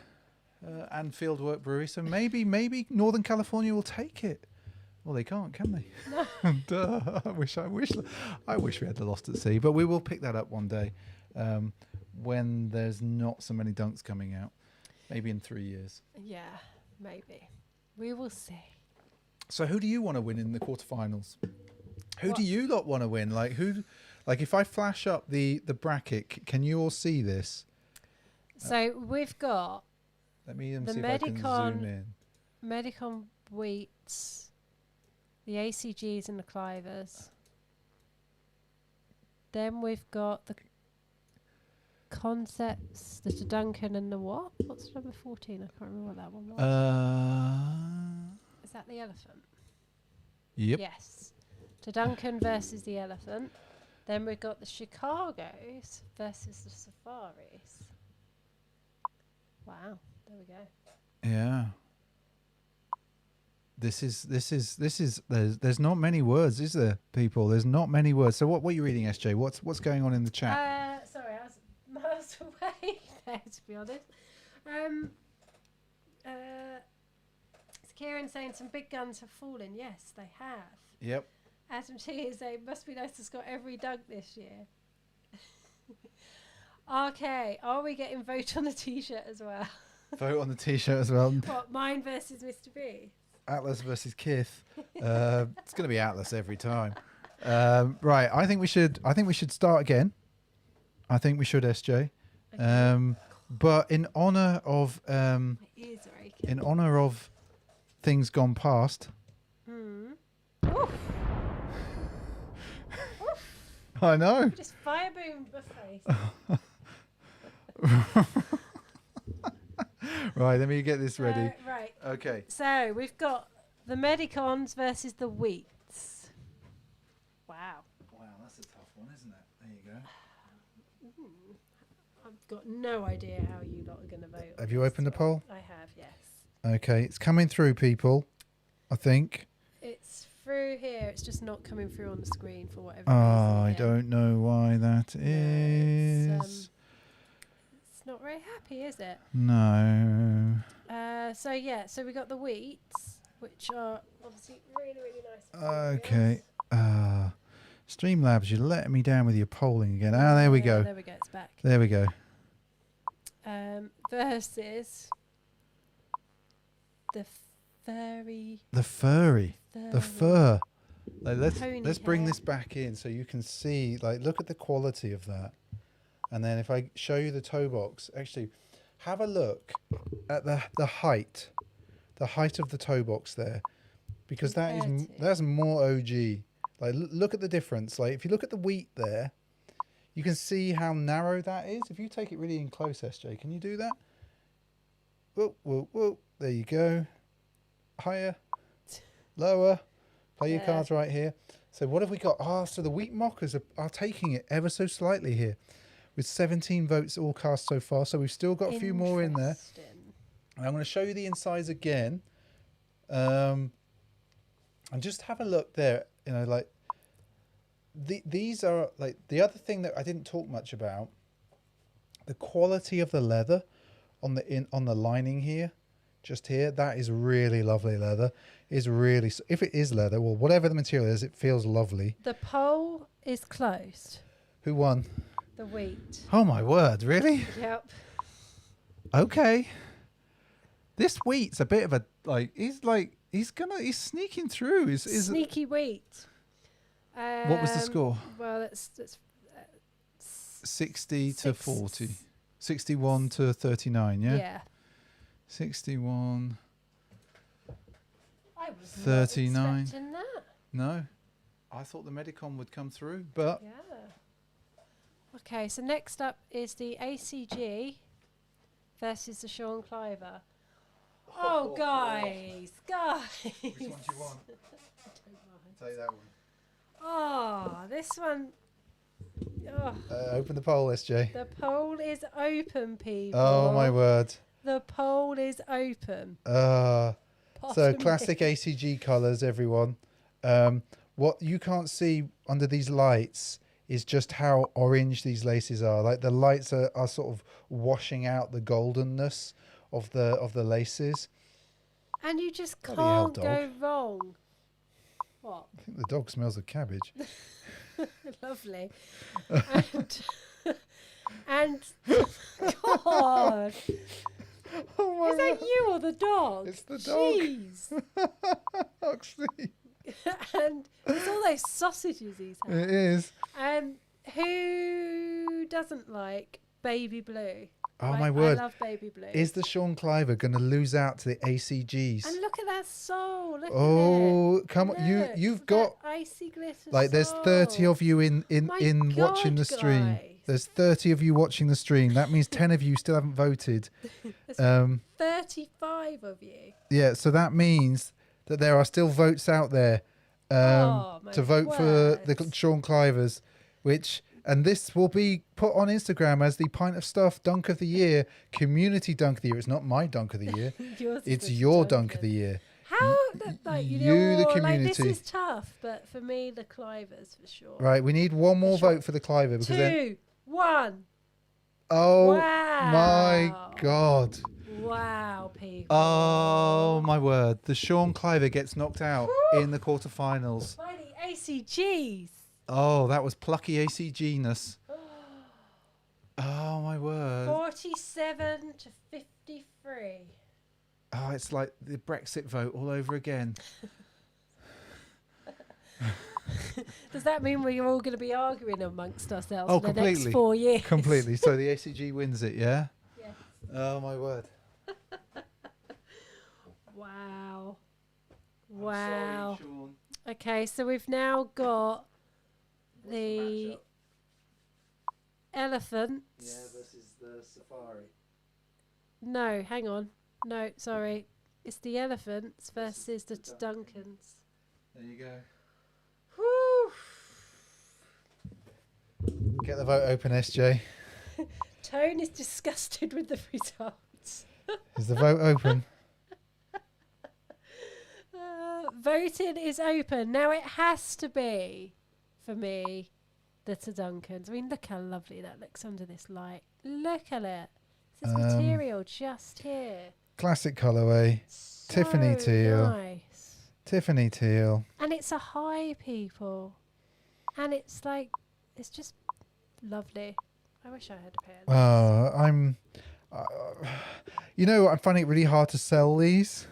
And Fieldwork Brewery. So maybe Northern California will take it. Well, they can't, can they? No. Duh. I wish we had the Lost at Sea, but we will pick that up one day when there's not so many dunks coming out. Maybe in 3 years. Yeah, maybe. We will see. So who do you want to win in the quarterfinals? Who do you lot want to win? Like if I flash up the bracket, can you all see this? So we've got Let me the see if I can zoom in. Medicon Wheats, the ACGs and the Clivers. Then we've got the Concepts, the Duncan and the what? What's number 14? I can't remember what that one was. Is that the elephant? Yep. Yes. To Duncan versus the elephant. Then we've got the Chicagos versus the Safaris. Wow. There we go. Yeah. This is there's not many words, is there, people? There's not many words. So what are you reading, SJ? What's going on in the chat? Sorry, I was miles away there, to be honest. It's Kieran saying some big guns have fallen. Yes, they have. Yep. Adam T is saying must be nice to score every dunk this year. Okay, are we getting vote on the t-shirt as well? Vote on the t-shirt as well. What, mine versus Mr. B? Atlas versus Kith. It's going to be Atlas every time. Right. I think we should start again. I think we should, SJ. Okay. But in honor of My ears are aching. in honor of things gone past. Oof. I know. Just fire boom my face. Right, let me get this ready. Right. Okay. So we've got the Medicons versus the Wheats. Wow. Wow, that's a tough one, isn't it? There you go. I've got no idea how you lot are going to vote. Have you opened the poll? I have, yes. Okay, it's coming through, people. I think. It's through here. It's just not coming through on the screen for whatever Oh, reason. I don't know why that is. It's not very happy, is it? No. So we got the Wheats, which are obviously really, really nice. Okay. Streamlabs, you're letting me down with your polling again. Ah, there we go. There we go. It's back. There we go. Versus the furry. The furry. The fur. Like, Pony let's bring hair. this back in so you can see. Like, look at the quality of that. And then if I show you the toe box, actually, have a look at the height of the toe box there, because that's more OG. Like, look at the difference. Like, if you look at the wheat there, you can see how narrow that is. If you take it really in close, SJ, can you do that? Whoa, whoa, whoa. There you go. Higher, lower. Play your cards right here. So what have we got? So the wheat mockers are taking it ever so slightly here, with 17 votes all cast so far. So we've still got a few more in there. Interesting. And I'm going to show you the insides again, And just have a look there. You know, like these are like the other thing that I didn't talk much about. The quality of the leather on the lining here, just here, that is really lovely leather. Is really, if it is leather, well, whatever the material is, it feels lovely. The poll is closed. Who won? The wheat. Oh my word! Really? Yep. Okay. This wheat's a bit of a he's sneaking through. Is Sneaky wheat. What was the score? Well, it's 60 to 40. 61 to 39, yeah? Yeah. 61. I was 39. not expecting that. No. I thought the Medicom would come through, but Yeah. Okay, so next up is the ACG versus the Sean Cliver. Oh, guys. Which one do you want? I'll take that one. Oh, this one. Oh, Open the poll, SJ. the poll is open, people. Oh my word. The poll is open. So Bottom classic lip. ACG colours, everyone. What you can't see under these lights is just how orange these laces are. Like the lights are sort of washing out the goldenness of the laces. And you just Bloody hell, can't go wrong. What? I think the dog smells of cabbage. Lovely. And God, Oh my is that you or the dog? It's the dog. Jeez. Oxley. And it's all those sausages he's had. It is. And who doesn't like baby blue? Oh my word. I love baby blue. Is the Sean Cliver going to lose out to the ACGs? And look at that sole. Look at Oh, come on. Look, You've got that icy glitter like there's 30 of you in My watching God, the stream. guys. There's 30 of you watching the stream. That means 10 of you still haven't voted. There's 35 of you. Yeah, so that means that there are still votes out there Oh, my to vote for the word. Sean Clivers, and this will be put on Instagram as the Pint of Stuff Dunk of the Year, Community Dunk of the Year. It's not my Dunk of the Year. Yours It's is your Duncan. Dunk of the Year. How, like, you, know, the like, community. this is tough, but for me, the Clivers for sure. Right, we need one more Sure. vote for the Cliver. Because then, 2, 1. oh Wow. my God. Wow, people. Oh my word. The Sean Cliver gets knocked out in the quarterfinals. By the ACGs. Oh, that was plucky ACG-ness. Oh my word. 47 to 53. Oh, it's like the Brexit vote all over again. Does that mean we're all going to be arguing amongst ourselves Oh, for the next completely. 4 years? Completely. So the ACG wins it, yeah? Yes. Oh my word. Wow. I'm Wow. sorry, Sean. Okay, so we've now got What's the matchup? elephants. Yeah, versus the safari. No, hang on. No, sorry. It's the elephants versus the Duncans. There you go. Whew. Get the vote open, SJ. Tone is disgusted with the results. Is the vote open? Voting is open. Now it has to be, for me, the Duncans. I mean, look how lovely that looks under this light. Look at it. This material just here. Classic colourway. So Tiffany teal. nice. Tiffany teal. And it's a high, people. And it's like, it's just lovely. I wish I had a pair of these. I'm... I find it really hard to sell these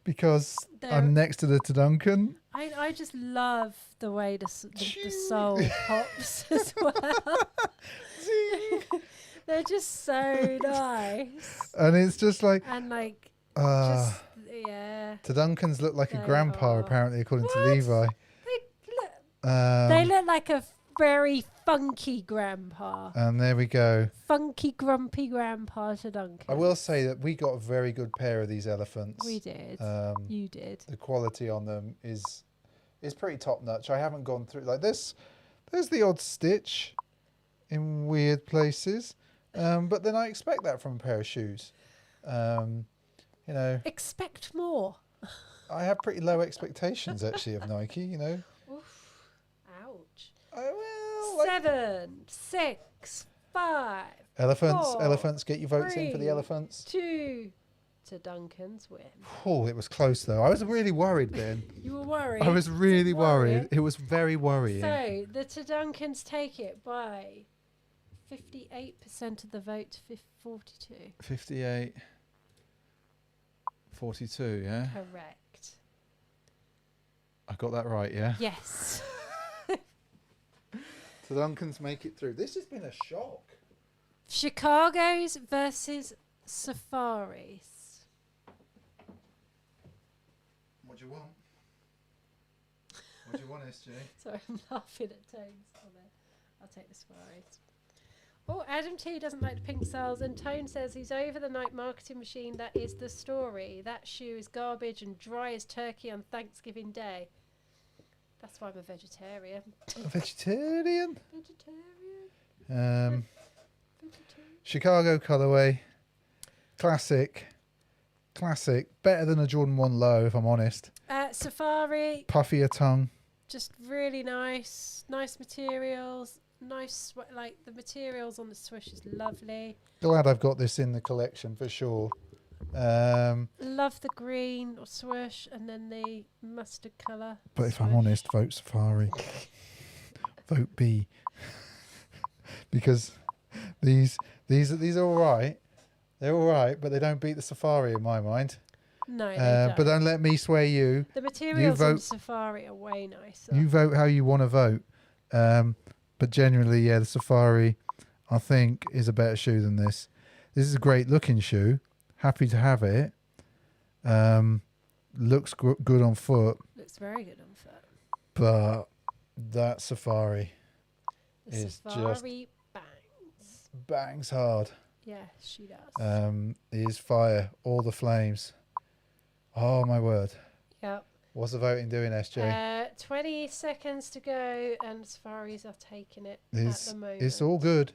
because I'm next to the Duncan. I just love the way the soul pops as well. They're just so nice. And it's just like... And like, Uh, yeah. the Duncans look like a They grandpa, are. apparently, according to What? Levi. They look like a very funky grandpa. And there we go. Funky, grumpy grandpa to Duncan. I will say that we got a very good pair of these elephants. We did. You did. The quality on them is pretty top notch. I haven't gone through like this. There's the odd stitch in weird places, but then I expect that from a pair of shoes. Expect more. I have pretty low expectations actually of Nike. You know. Oof. Ouch. Oh well. 7, 6, 5. Elephants. 4, Elephants. Get your votes in for the 3, elephants. 2. To Duncan's win. Oh, it was close though. I was really worried then. You were worried. I was really worried. It was very worrying. So the To Duncans take it by 58% of the vote to 42. 58. 42, yeah? Correct. I got that right, yeah? Yes. So Duncans make it through. This has been a shock. Chicago's versus Safaris. What do you want? What do you want, SJ? Sorry, I'm laughing at Tone's comment. I'll take the Safaris. Oh, Adam T doesn't like the pink soles, and Tone says he's over the night marketing machine. That is the story. That shoe is garbage and dry as turkey on Thanksgiving Day. That's why I'm a vegetarian. A vegetarian? Vegetarian. Chicago colourway. Classic. Better than a Jordan 1 low, if I'm honest. Safari. Puffier tongue. Just really nice. Nice materials. Nice, like the materials on the swoosh is lovely. Glad I've got this in the collection for sure. Love the green or swoosh and then the mustard colour. But if I'm honest, vote Safari. Vote B. Because these are all right. They're all right, but they don't beat the Safari in my mind. No, they don't. But don't let me sway you. The materials on the Safari are way nicer. You vote how you want to vote. But generally, yeah, the Safari, I think, is a better shoe than this. This is a great looking shoe. Happy to have it. Looks good on foot. Looks very good on foot. But that Safari The is Safari just bangs hard. Yeah, she does. Is fire, all the flames. Oh my word. Yep. What's the voting doing, SJ? 20 seconds to go, and Safaris are taking it at the moment. It's all good.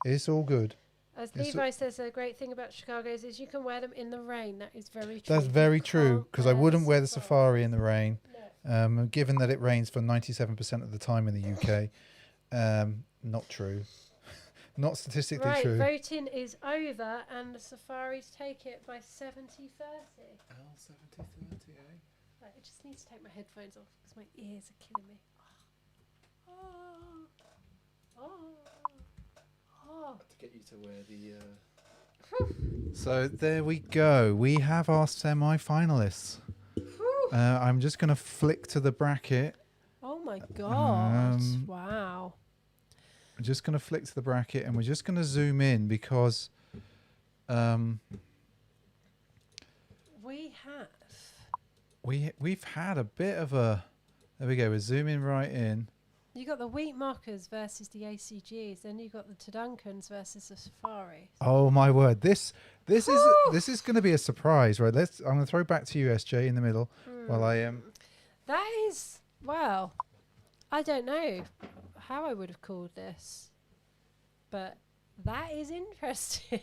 It's all good. As Levi says, the great thing about Chicago's is you can wear them in the rain. That is very true. That's very true, because I wouldn't wear the Safari in the rain. No. Given that it rains for 97% of the time in the UK. Not true. Not statistically true. Right, voting is over, and the Safaris take it by 70-30. Oh, 70-30, eh? Right, I just need to take my headphones off because my ears are killing me. To get you to wear the... So there we go. We have our semi-finalists. I'm just going to flick to the bracket. Oh my god. Wow. I'm just going to flick to the bracket and we're just going to zoom in because we've had a bit of a... There we go. We're zooming right in. You got the wheat mockers versus the ACGs, then you got the To Duncans versus the Safari. Oh my word! This is going to be a surprise, right? I'm going to throw back to you, SJ, in the middle while I am. That is I don't know how I would have called this, but that is interesting.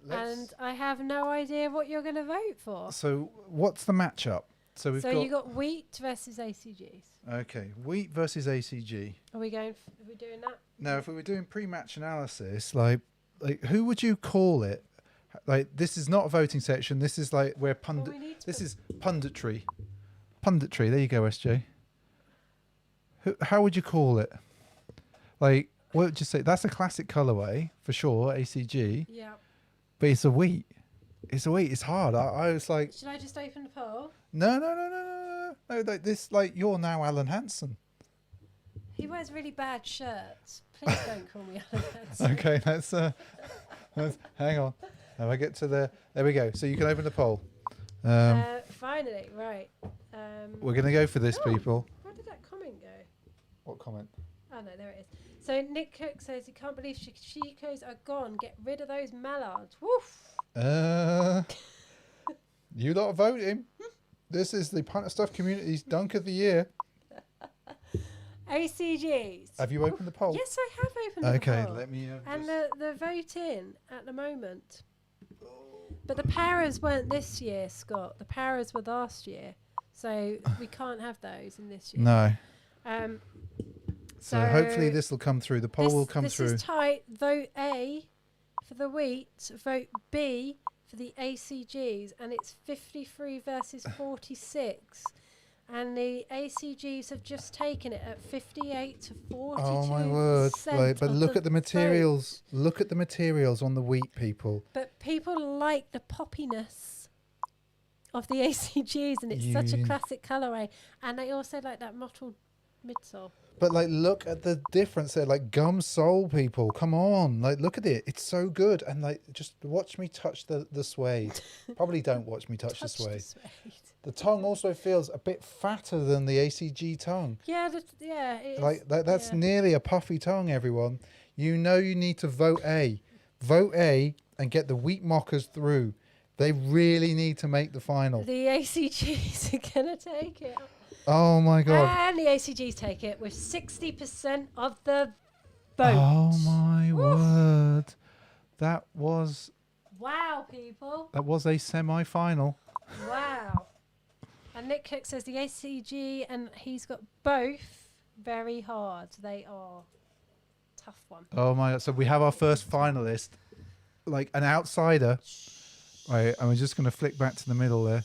And I have no idea what you're going to vote for. So what's the matchup? So you got wheat versus ACGs. Okay, wheat versus ACG. Are we doing that? No, if we were doing pre-match analysis, like who would you call it? Like, this is not a voting section. This is like where this is punditry. Punditry. There you go, SJ. How would you call it? Like, what would you say? That's a classic colorway for sure, ACG. Yeah. But it's a wheat. It's a wheat. It's hard. I was like... Should I just open the poll? No. Like this, like, you're now Alan Hansen. He wears really bad shirts. Please don't call me Alan Hansen. Okay, let's hang on. Now I get to the... There we go. So you can open the poll. Finally, right. We're going to go for this, people. Where did that comment go? What comment? Oh, no, there it is. So Nick Cook says he can't believe Chicos are gone. Get rid of those mallards. Woof. You lot are voting. This is the Pint of Stuff Community's Dunk of the Year. ACGs. Have you opened the poll? Yes, I have opened the poll. Okay, let me... and the vote in at the moment. But the paras weren't this year, Scott. The paras were last year. So we can't have those in this year. No. Um, So hopefully this will come through. The poll will come through. This is tight. Vote A for the wheat. Vote B for the ACGs. And it's 53 versus 46. And the ACGs have just taken it at 58 to 42. Oh my word! But look at the materials. Vote. Look at the materials on the wheat, people. But people like the poppiness of the ACGs, and it's such a classic colourway. And they also like that mottled midsole. But like, look at the difference there. Like gum sole, people. Come on, like look at it. It's so good. And like, just watch me touch the suede. Probably don't watch me touch the suede. The tongue also feels a bit fatter than the ACG tongue. Yeah, that's nearly a puffy tongue, everyone. You know you need to vote A. Vote A and get the wheat mockers through. They really need to make the final. The ACGs are going to take it. Oh, my God. And the ACGs take it with 60% of the vote. Oh, my word. That was... Wow, people. That was a semi-final. Wow. And Nick Cook says the ACG, and he's got both very hard. They are tough one. Oh my God. So we have our first finalist, like an outsider. Right, and we're just going to flick back to the middle there.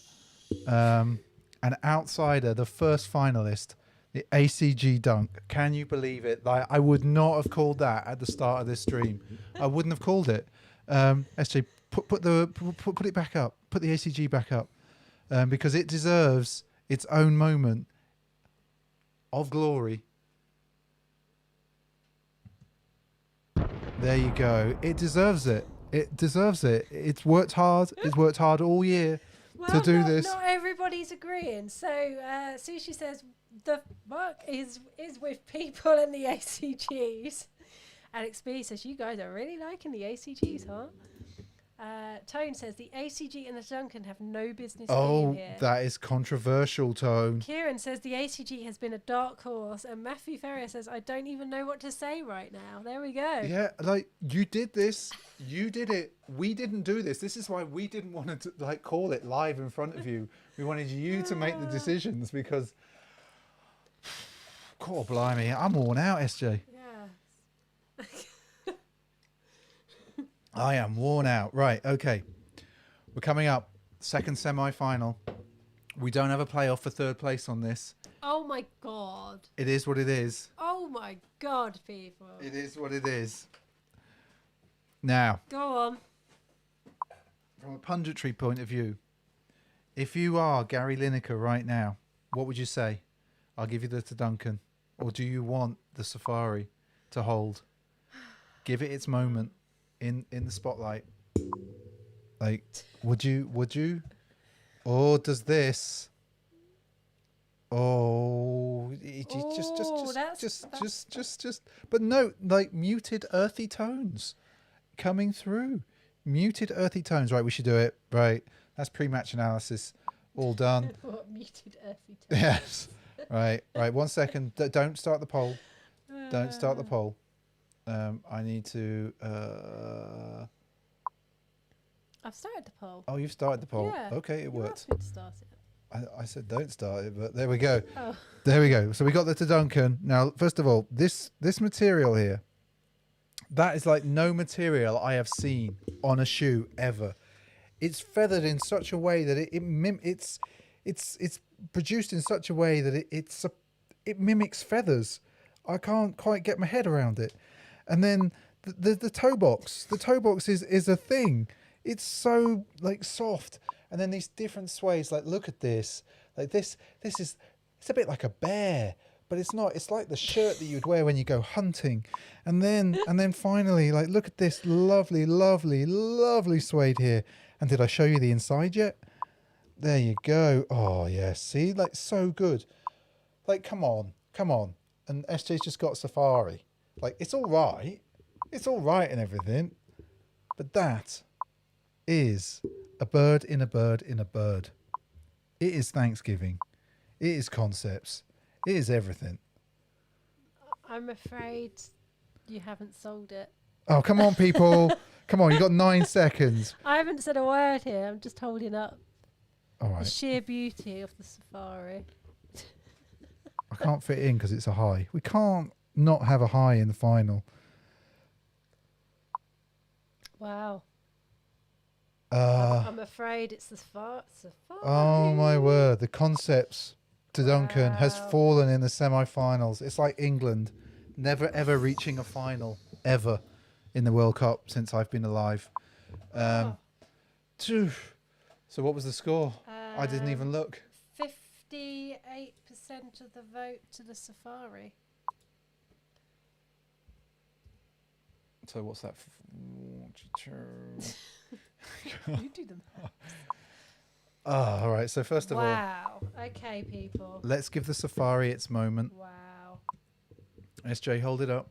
An outsider, the first finalist, the ACG dunk. Can you believe it? Like, I would not have called that at the start of this stream. I wouldn't have called it. SJ, put it back up. Put the ACG back up. Because it deserves its own moment of glory. There you go. It deserves it. It deserves it. It's worked hard. It's worked hard all year to do this. Not everybody's agreeing. So Sushi says the fuck is with people and the ACGs. Alex B says you guys are really liking the ACGs, huh? Tone says the ACG and the Duncan have no business being here. That is controversial, Tone. Kieran says the ACG has been a dark horse, and Matthew Ferrier says I don't even know what to say right now. There we go. Yeah, like you did this, you did it. We didn't do this. This is why we didn't want to like call it live in front of you. We wanted you to make the decisions because, God blimey, I'm worn out, SJ. Yeah. I am worn out. Right, okay. We're coming up. Second semi-final. We don't have a playoff for third place on this. Oh, my God. It is what it is. Oh, my God, people. It is what it is. Now. Go on. From a punditry point of view, if you are Gary Lineker right now, what would you say? I'll give you the to Duncan. Or do you want the Safari to hold? Give it its moment. In the spotlight, like, would you, or does this? Just. But no, like muted earthy tones coming through. Muted earthy tones. Right, we should do it. Right, that's pre-match analysis. All done. What muted earthy tones? Yes. Right. 1 second. Don't start the poll. Don't start the poll. I need to... I've started the poll. Oh, you've started the poll. Yeah. Okay, it worked. Asked me to start it. I said don't start it, but there we go. Oh. There we go. So we got the to Duncan. Now, first of all, this material here, that is like no material I have seen on a shoe ever. It's feathered in such a way that it's produced in such a way that it mimics feathers. I can't quite get my head around it. And then the toe box. The toe box is a thing. It's so like soft. And then these different sways. Like look at this. Like this is it's a bit like a bear, but it's not. It's like the shirt that you'd wear when you go hunting. And then finally, like look at this lovely, lovely, lovely suede here. And did I show you the inside yet? There you go. Oh yeah, see, like so good. Like come on. And SJ's just got Safari. Like, it's all right. It's all right and everything. But that is a bird in a bird in a bird. It is Thanksgiving. It is concepts. It is everything. I'm afraid you haven't sold it. Oh, come on, people. Come on, you got 9 seconds. I haven't said a word here. I'm just holding up All the right. sheer beauty of the safari. I can't fit it in because it's a high. We can't not have a high in the final. Wow. I'm afraid it's the safari. Oh, my word. The concepts to Duncan has Wow. fallen in the semi-finals. It's like England never, ever reaching a final, ever, in the World Cup since I've been alive. So what was the score? I didn't even look. 58% of the vote to the safari. So what's that? You do them. Oh, all right. So first of all, Wow. Okay, people. let's give the safari its moment. Wow. SJ, hold it up.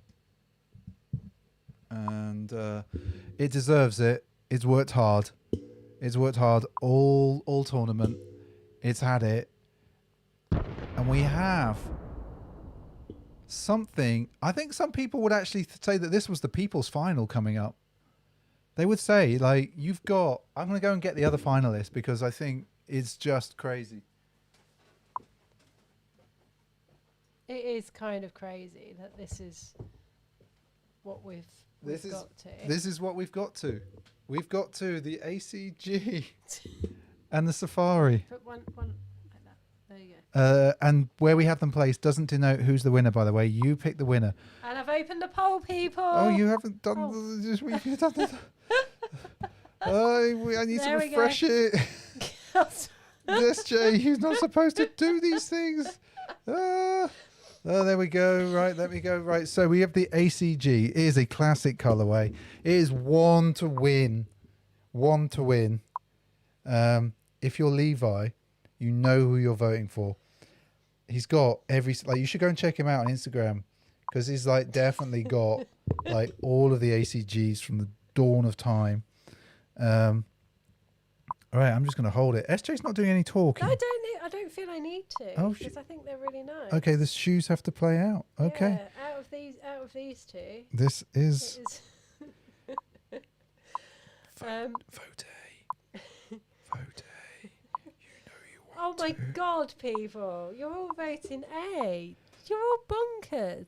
And it deserves it. It's worked hard. It's worked hard all tournament. It's had it. And we have something. I think some people would actually say that this was the people's final coming up. They would say, like, you've got... I'm going to go and get the other finalists because I think it's just crazy. It is kind of crazy that this is what we've got to. This is what we've got to. We've got to the ACG and the Safari. Put one like that. There you go. And where we have them placed doesn't denote who's the winner, by the way. You pick the winner. And I've opened the poll, people. Oh, you haven't done... You've done the... I need to refresh it. SJ, you're not supposed to do these things. Oh, there we go. Right, let me go. Right, so we have the ACG. It is a classic colorway. It is one to win. One to win. If you're Levi, you know who you're voting for. He's got every... Like, you should go and check him out on Instagram because he's like definitely got like all of the ACGs from the dawn of time. All right, I'm just going to hold it. SJ's not doing any talking. I don't feel I need to. Oh, because I think they're really nice. Okay, the shoes have to play out. Okay. Yeah, out of these two. This is Um, vote A. Vote A. You know you want oh my God, people! You're all voting A. You're all bonkers.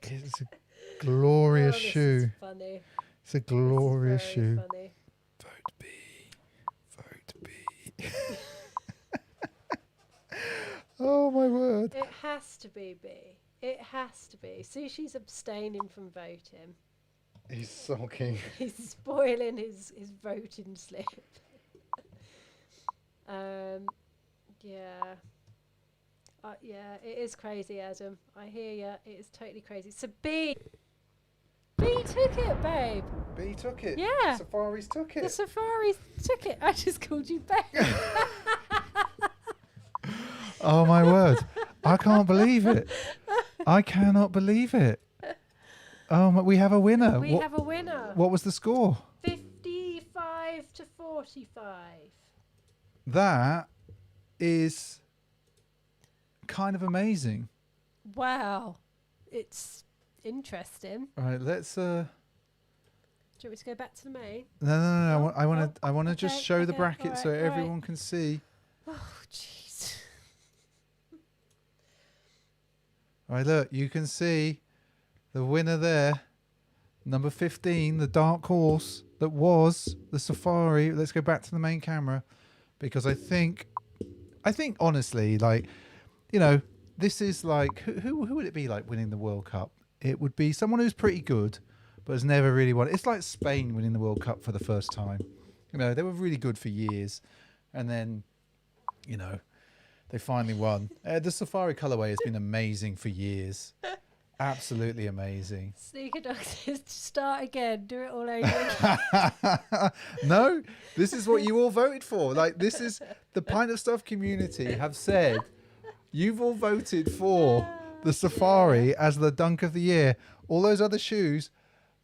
It's a glorious this shoe. Is funny. It's a glorious This is shoe. very funny. Vote B. Vote B. Oh my word. It has to be B. It has to be. Sushi's abstaining from voting. He's sulking. He's spoiling his voting slip. Yeah. Yeah, it is crazy, Adam. I hear ya. It is totally crazy. So B took it, babe. B took it. Yeah. Safaris took The it. Safaris took it. I just called you babe. Oh my word. I can't believe it. I cannot believe it. We have a winner. We have a winner. What was the score? 55 to 45. That is kind of amazing. Wow. It's interesting. All right, let's Do you want me to go back to the main? No. Oh, I want to just okay, show the okay, bracket so alright, everyone can see. Oh, jeez. All right, look, you can see the winner there. Number 15, the dark horse that was the Safari. Let's go back to the main camera because I think honestly, like, you know, this is like, who would it be like winning the World Cup? It would be someone who's pretty good, but has never really won. It's like Spain winning the World Cup for the first time. You know, they were really good for years. And then, you know, they finally won. The Safari colorway has been amazing for years. Absolutely amazing. Sneaker Dog says to start again. Do it all over again. No, this is what you all voted for. Like, this is the Pint of Stuff community have said, you've all voted for the Safari as the dunk of the year. All those other shoes,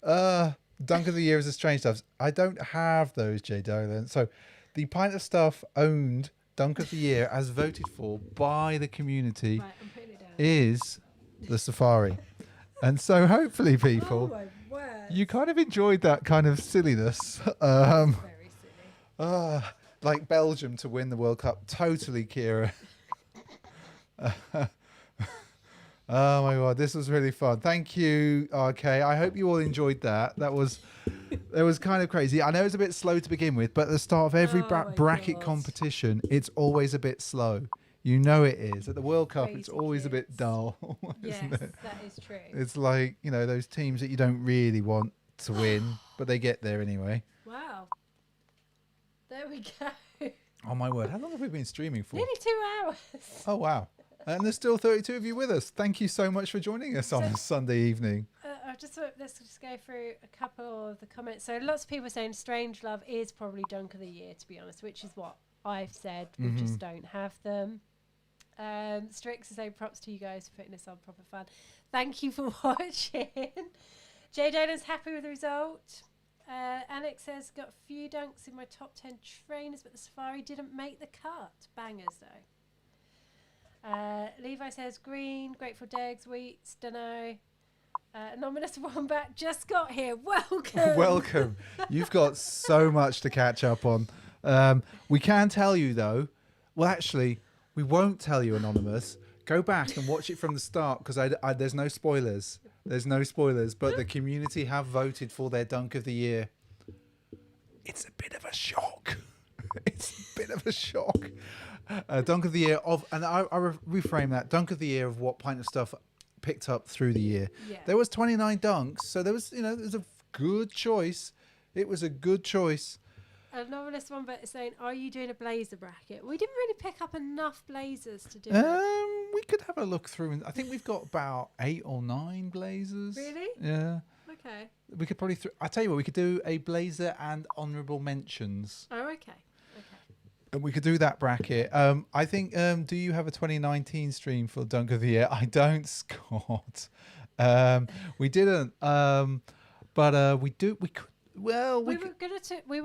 dunk of the year is the strange stuff. I don't have those, Jay Dolan. So the Pint of Stuff owned dunk of the year as voted for by the community Right, I'm putting it down. is the Safari. And so hopefully, people, Oh my word. you kind of enjoyed that kind of silliness. Very silly. Like Belgium to win the World Cup. Totally, Kira. Oh my God, this was really fun. Thank you, RK. I hope you all enjoyed that. It was kind of crazy. I know it's a bit slow to begin with, but at the start of every bracket competition, it's always a bit slow. You know it is. At the World Cup, it's always a bit dull. Yes, it? that is true. It's like, those teams that you don't really want to win, but they get there anyway. Wow. There we go. Oh my word. How long have we been streaming for? Nearly 2 hours. Oh, wow. And there's still 32 of you with us. Thank you so much for joining us on a Sunday evening. Let's just go through a couple of the comments. So lots of people saying Strange Love is probably Dunk of the Year, to be honest, which is what I've said. We just don't have them. Strix is saying props to you guys for putting this on, proper fun. Thank you for watching. Jay Dolan's happy with the result. Alex says, got a few dunks in my top 10 trainers, but the Safari didn't make the cut. Bangers, though. Levi says, green, Grateful Dead, wheats, dunno. Anonymous Wombat just got here. Welcome. Welcome. You've got so much to catch up on. We can tell you, though. Well, actually, we won't tell you, Anonymous. Go back and watch it from the start, because there's no spoilers. There's no spoilers, but the community have voted for their Dunk of the Year. It's a bit of a shock. It's a bit of a shock. Dunk of the Year of, and I reframe that, Dunk of the Year of what Pint of Stuff picked up through the year. Yeah. There was 29 dunks, so there was, there was a good choice. It was a good choice. Anonymous Wombat is saying, are you doing a blazer bracket? We didn't really pick up enough blazers to do We could have a look through, and I think we've got about 8 or 9 blazers. Really? Yeah. Okay. We could probably, I tell you what, we could do a blazer and honourable mentions. Oh, okay. And we could do that bracket. I think, do you have a 2019 stream for Dunk of the Year? I don't, Scott. We didn't. But we do. We could. Well, we were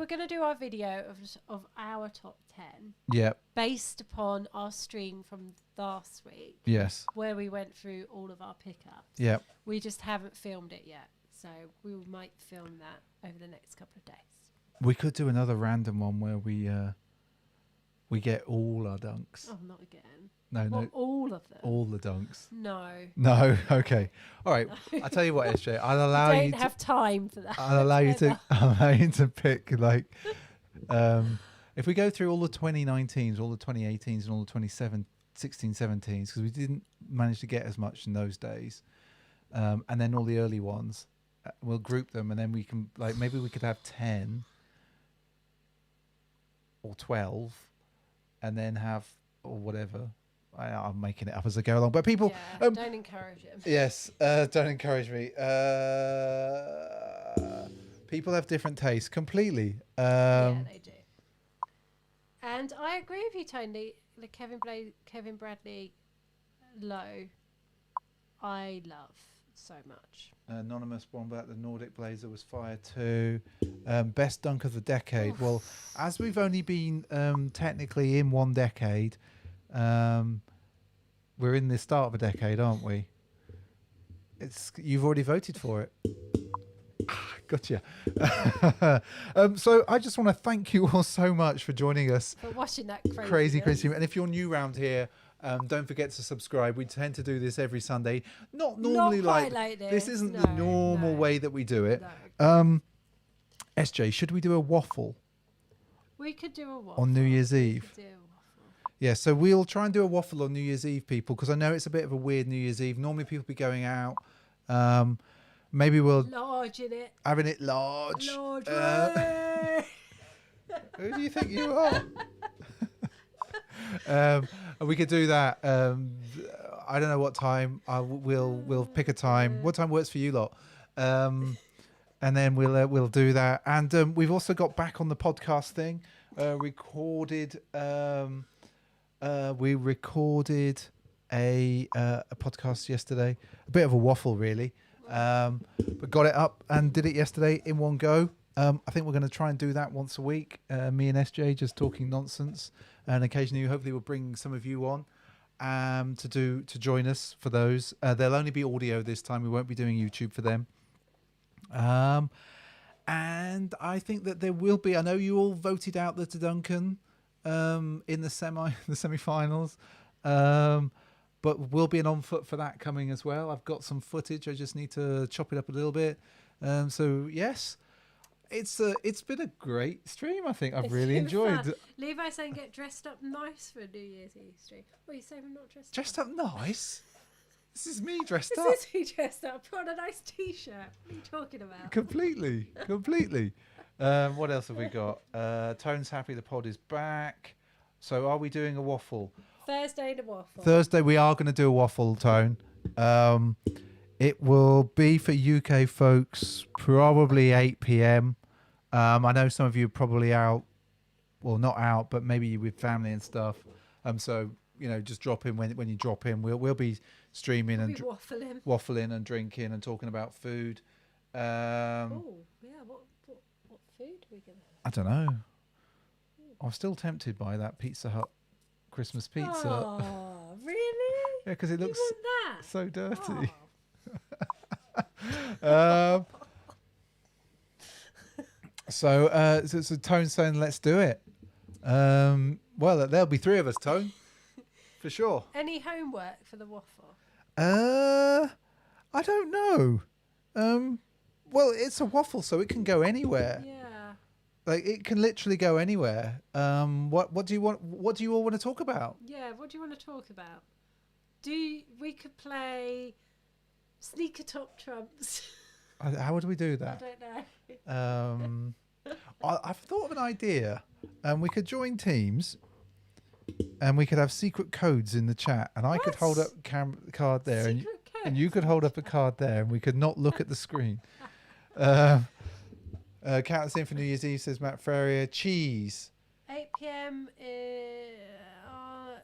gonna do our video of our top 10. Yeah. Based upon our stream from last week. Yes. Where we went through all of our pickups. Yeah. We just haven't filmed it yet, so we might film that over the next couple of days. We could do another random one where we get all our dunks. Oh, not again. No. All of them. All the dunks. No. Okay. All right. I'll tell you what, SJ. I'll allow you. Don't have time for that. I'll allow you to pick, like, if we go through all the 2019s, all the 2018s, and all the 2016, 17s, because we didn't manage to get as much in those days, and then all the early ones, we'll group them, and then we can, like, maybe we could have 10 or 12. And then have, or whatever. I'm making it up as I go along. But people... don't encourage him. Yes, don't encourage me. People have different tastes, completely. Yeah, they do. And I agree with you, Tony. The Kevin Bradley low, I love so much. Anonymous Wombat, the Nordic Blazer was fire too. Best dunk of the decade. Oof. Well, as we've only been technically in one decade, we're in the start of a decade, aren't we? You've already voted for it. Gotcha. So I just want to thank you all so much for joining us. For watching that crazy. And if you're new around here, don't forget to subscribe. We tend to do this every Sunday. Not normally like this. Isn't the normal way that we do it. No. SJ, should we do a waffle? We could do a waffle. On New Year's Eve. Yeah, so we'll try and do a waffle on New Year's Eve, people, because I know it's a bit of a weird New Year's Eve. Normally people be going out. Maybe we'll... Large in it. Having it large. Large. Who do you think you are? We could do that. I don't know what time. We'll pick a time. What time works for you lot? And then we'll do that. And we've also got back on the podcast thing. We recorded a podcast yesterday. A bit of a waffle, really. But got it up and did it yesterday in one go. I think we're going to try and do that once a week. Me and SJ just talking nonsense, and occasionally, hopefully, we'll bring some of you on. to join us for those. There'll only be audio this time. We won't be doing YouTube for them. And I think that there will be. I know you all voted out the Duncan in the semi-finals, but we'll be an on foot for that coming as well. I've got some footage. I just need to chop it up a little bit. So yes, it's been a great stream. I think I've really enjoyed. Fun. Levi saying get dressed up nice for New Year's Eve stream. What are you saying? I'm not dressed up nice. This is me dressed up. This is me dressed up. Put on a nice t-shirt. What are you talking about? Completely. What else have we got? Tone's happy the pod is back. So are we doing a waffle? Thursday the waffle. Thursday we are going to do a waffle, Tone. It will be for UK folks probably 8 p.m. I know some of you are probably out, well not out, but maybe with family and stuff. So just drop in when you drop in. We'll be streaming and waffling and drinking and talking about food. Oh yeah, what food are we gonna have? I don't know. I'm still tempted by that Pizza Hut Christmas pizza. Oh, really? Yeah, because it looks so dirty. Oh. So Tone's saying let's do it. Well, there'll be 3 of us, Tone, for sure. Any homework for the waffle? I don't know. Well, it's a waffle, so it can go anywhere. Yeah. Like it can literally go anywhere. What do you want? What do you all want to talk about? Yeah. What do you want to talk about? We could play sneaker top trumps. How would we do that? I don't know. I've thought of an idea. We could join teams, and we could have secret codes in the chat, and I could hold up a card there, and you could hold up a card there, and we could not look at the screen. Count us in for New Year's Eve, says Matt Ferrier. Cheese. 8 p.m.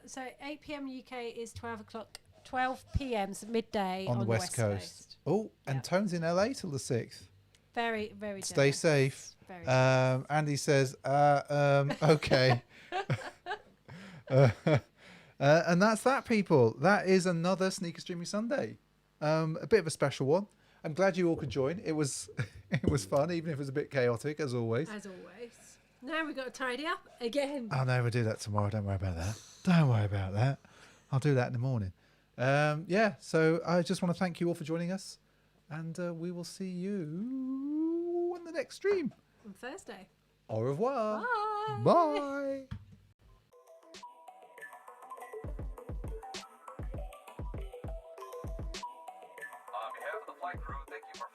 So 8 p.m. UK is 12 o'clock. 12 p.m. so midday on the West Coast. Oh, and Tone's in LA till the 6th. Very, very. Stay safe. Andy says, okay. And that's that, people. That is another Sneaker Streaming Sunday. A bit of a special one. I'm glad you all could join. It was fun, even if it was a bit chaotic, as always. As always. Now we've got to tidy up again. Oh, no, we'll do that tomorrow. Don't worry about that. Don't worry about that. I'll do that in the morning. So I just want to thank you all for joining us. And we will see you on the next stream. On Thursday. Au revoir. Bye. Bye. On behalf of the flight crew, thank you for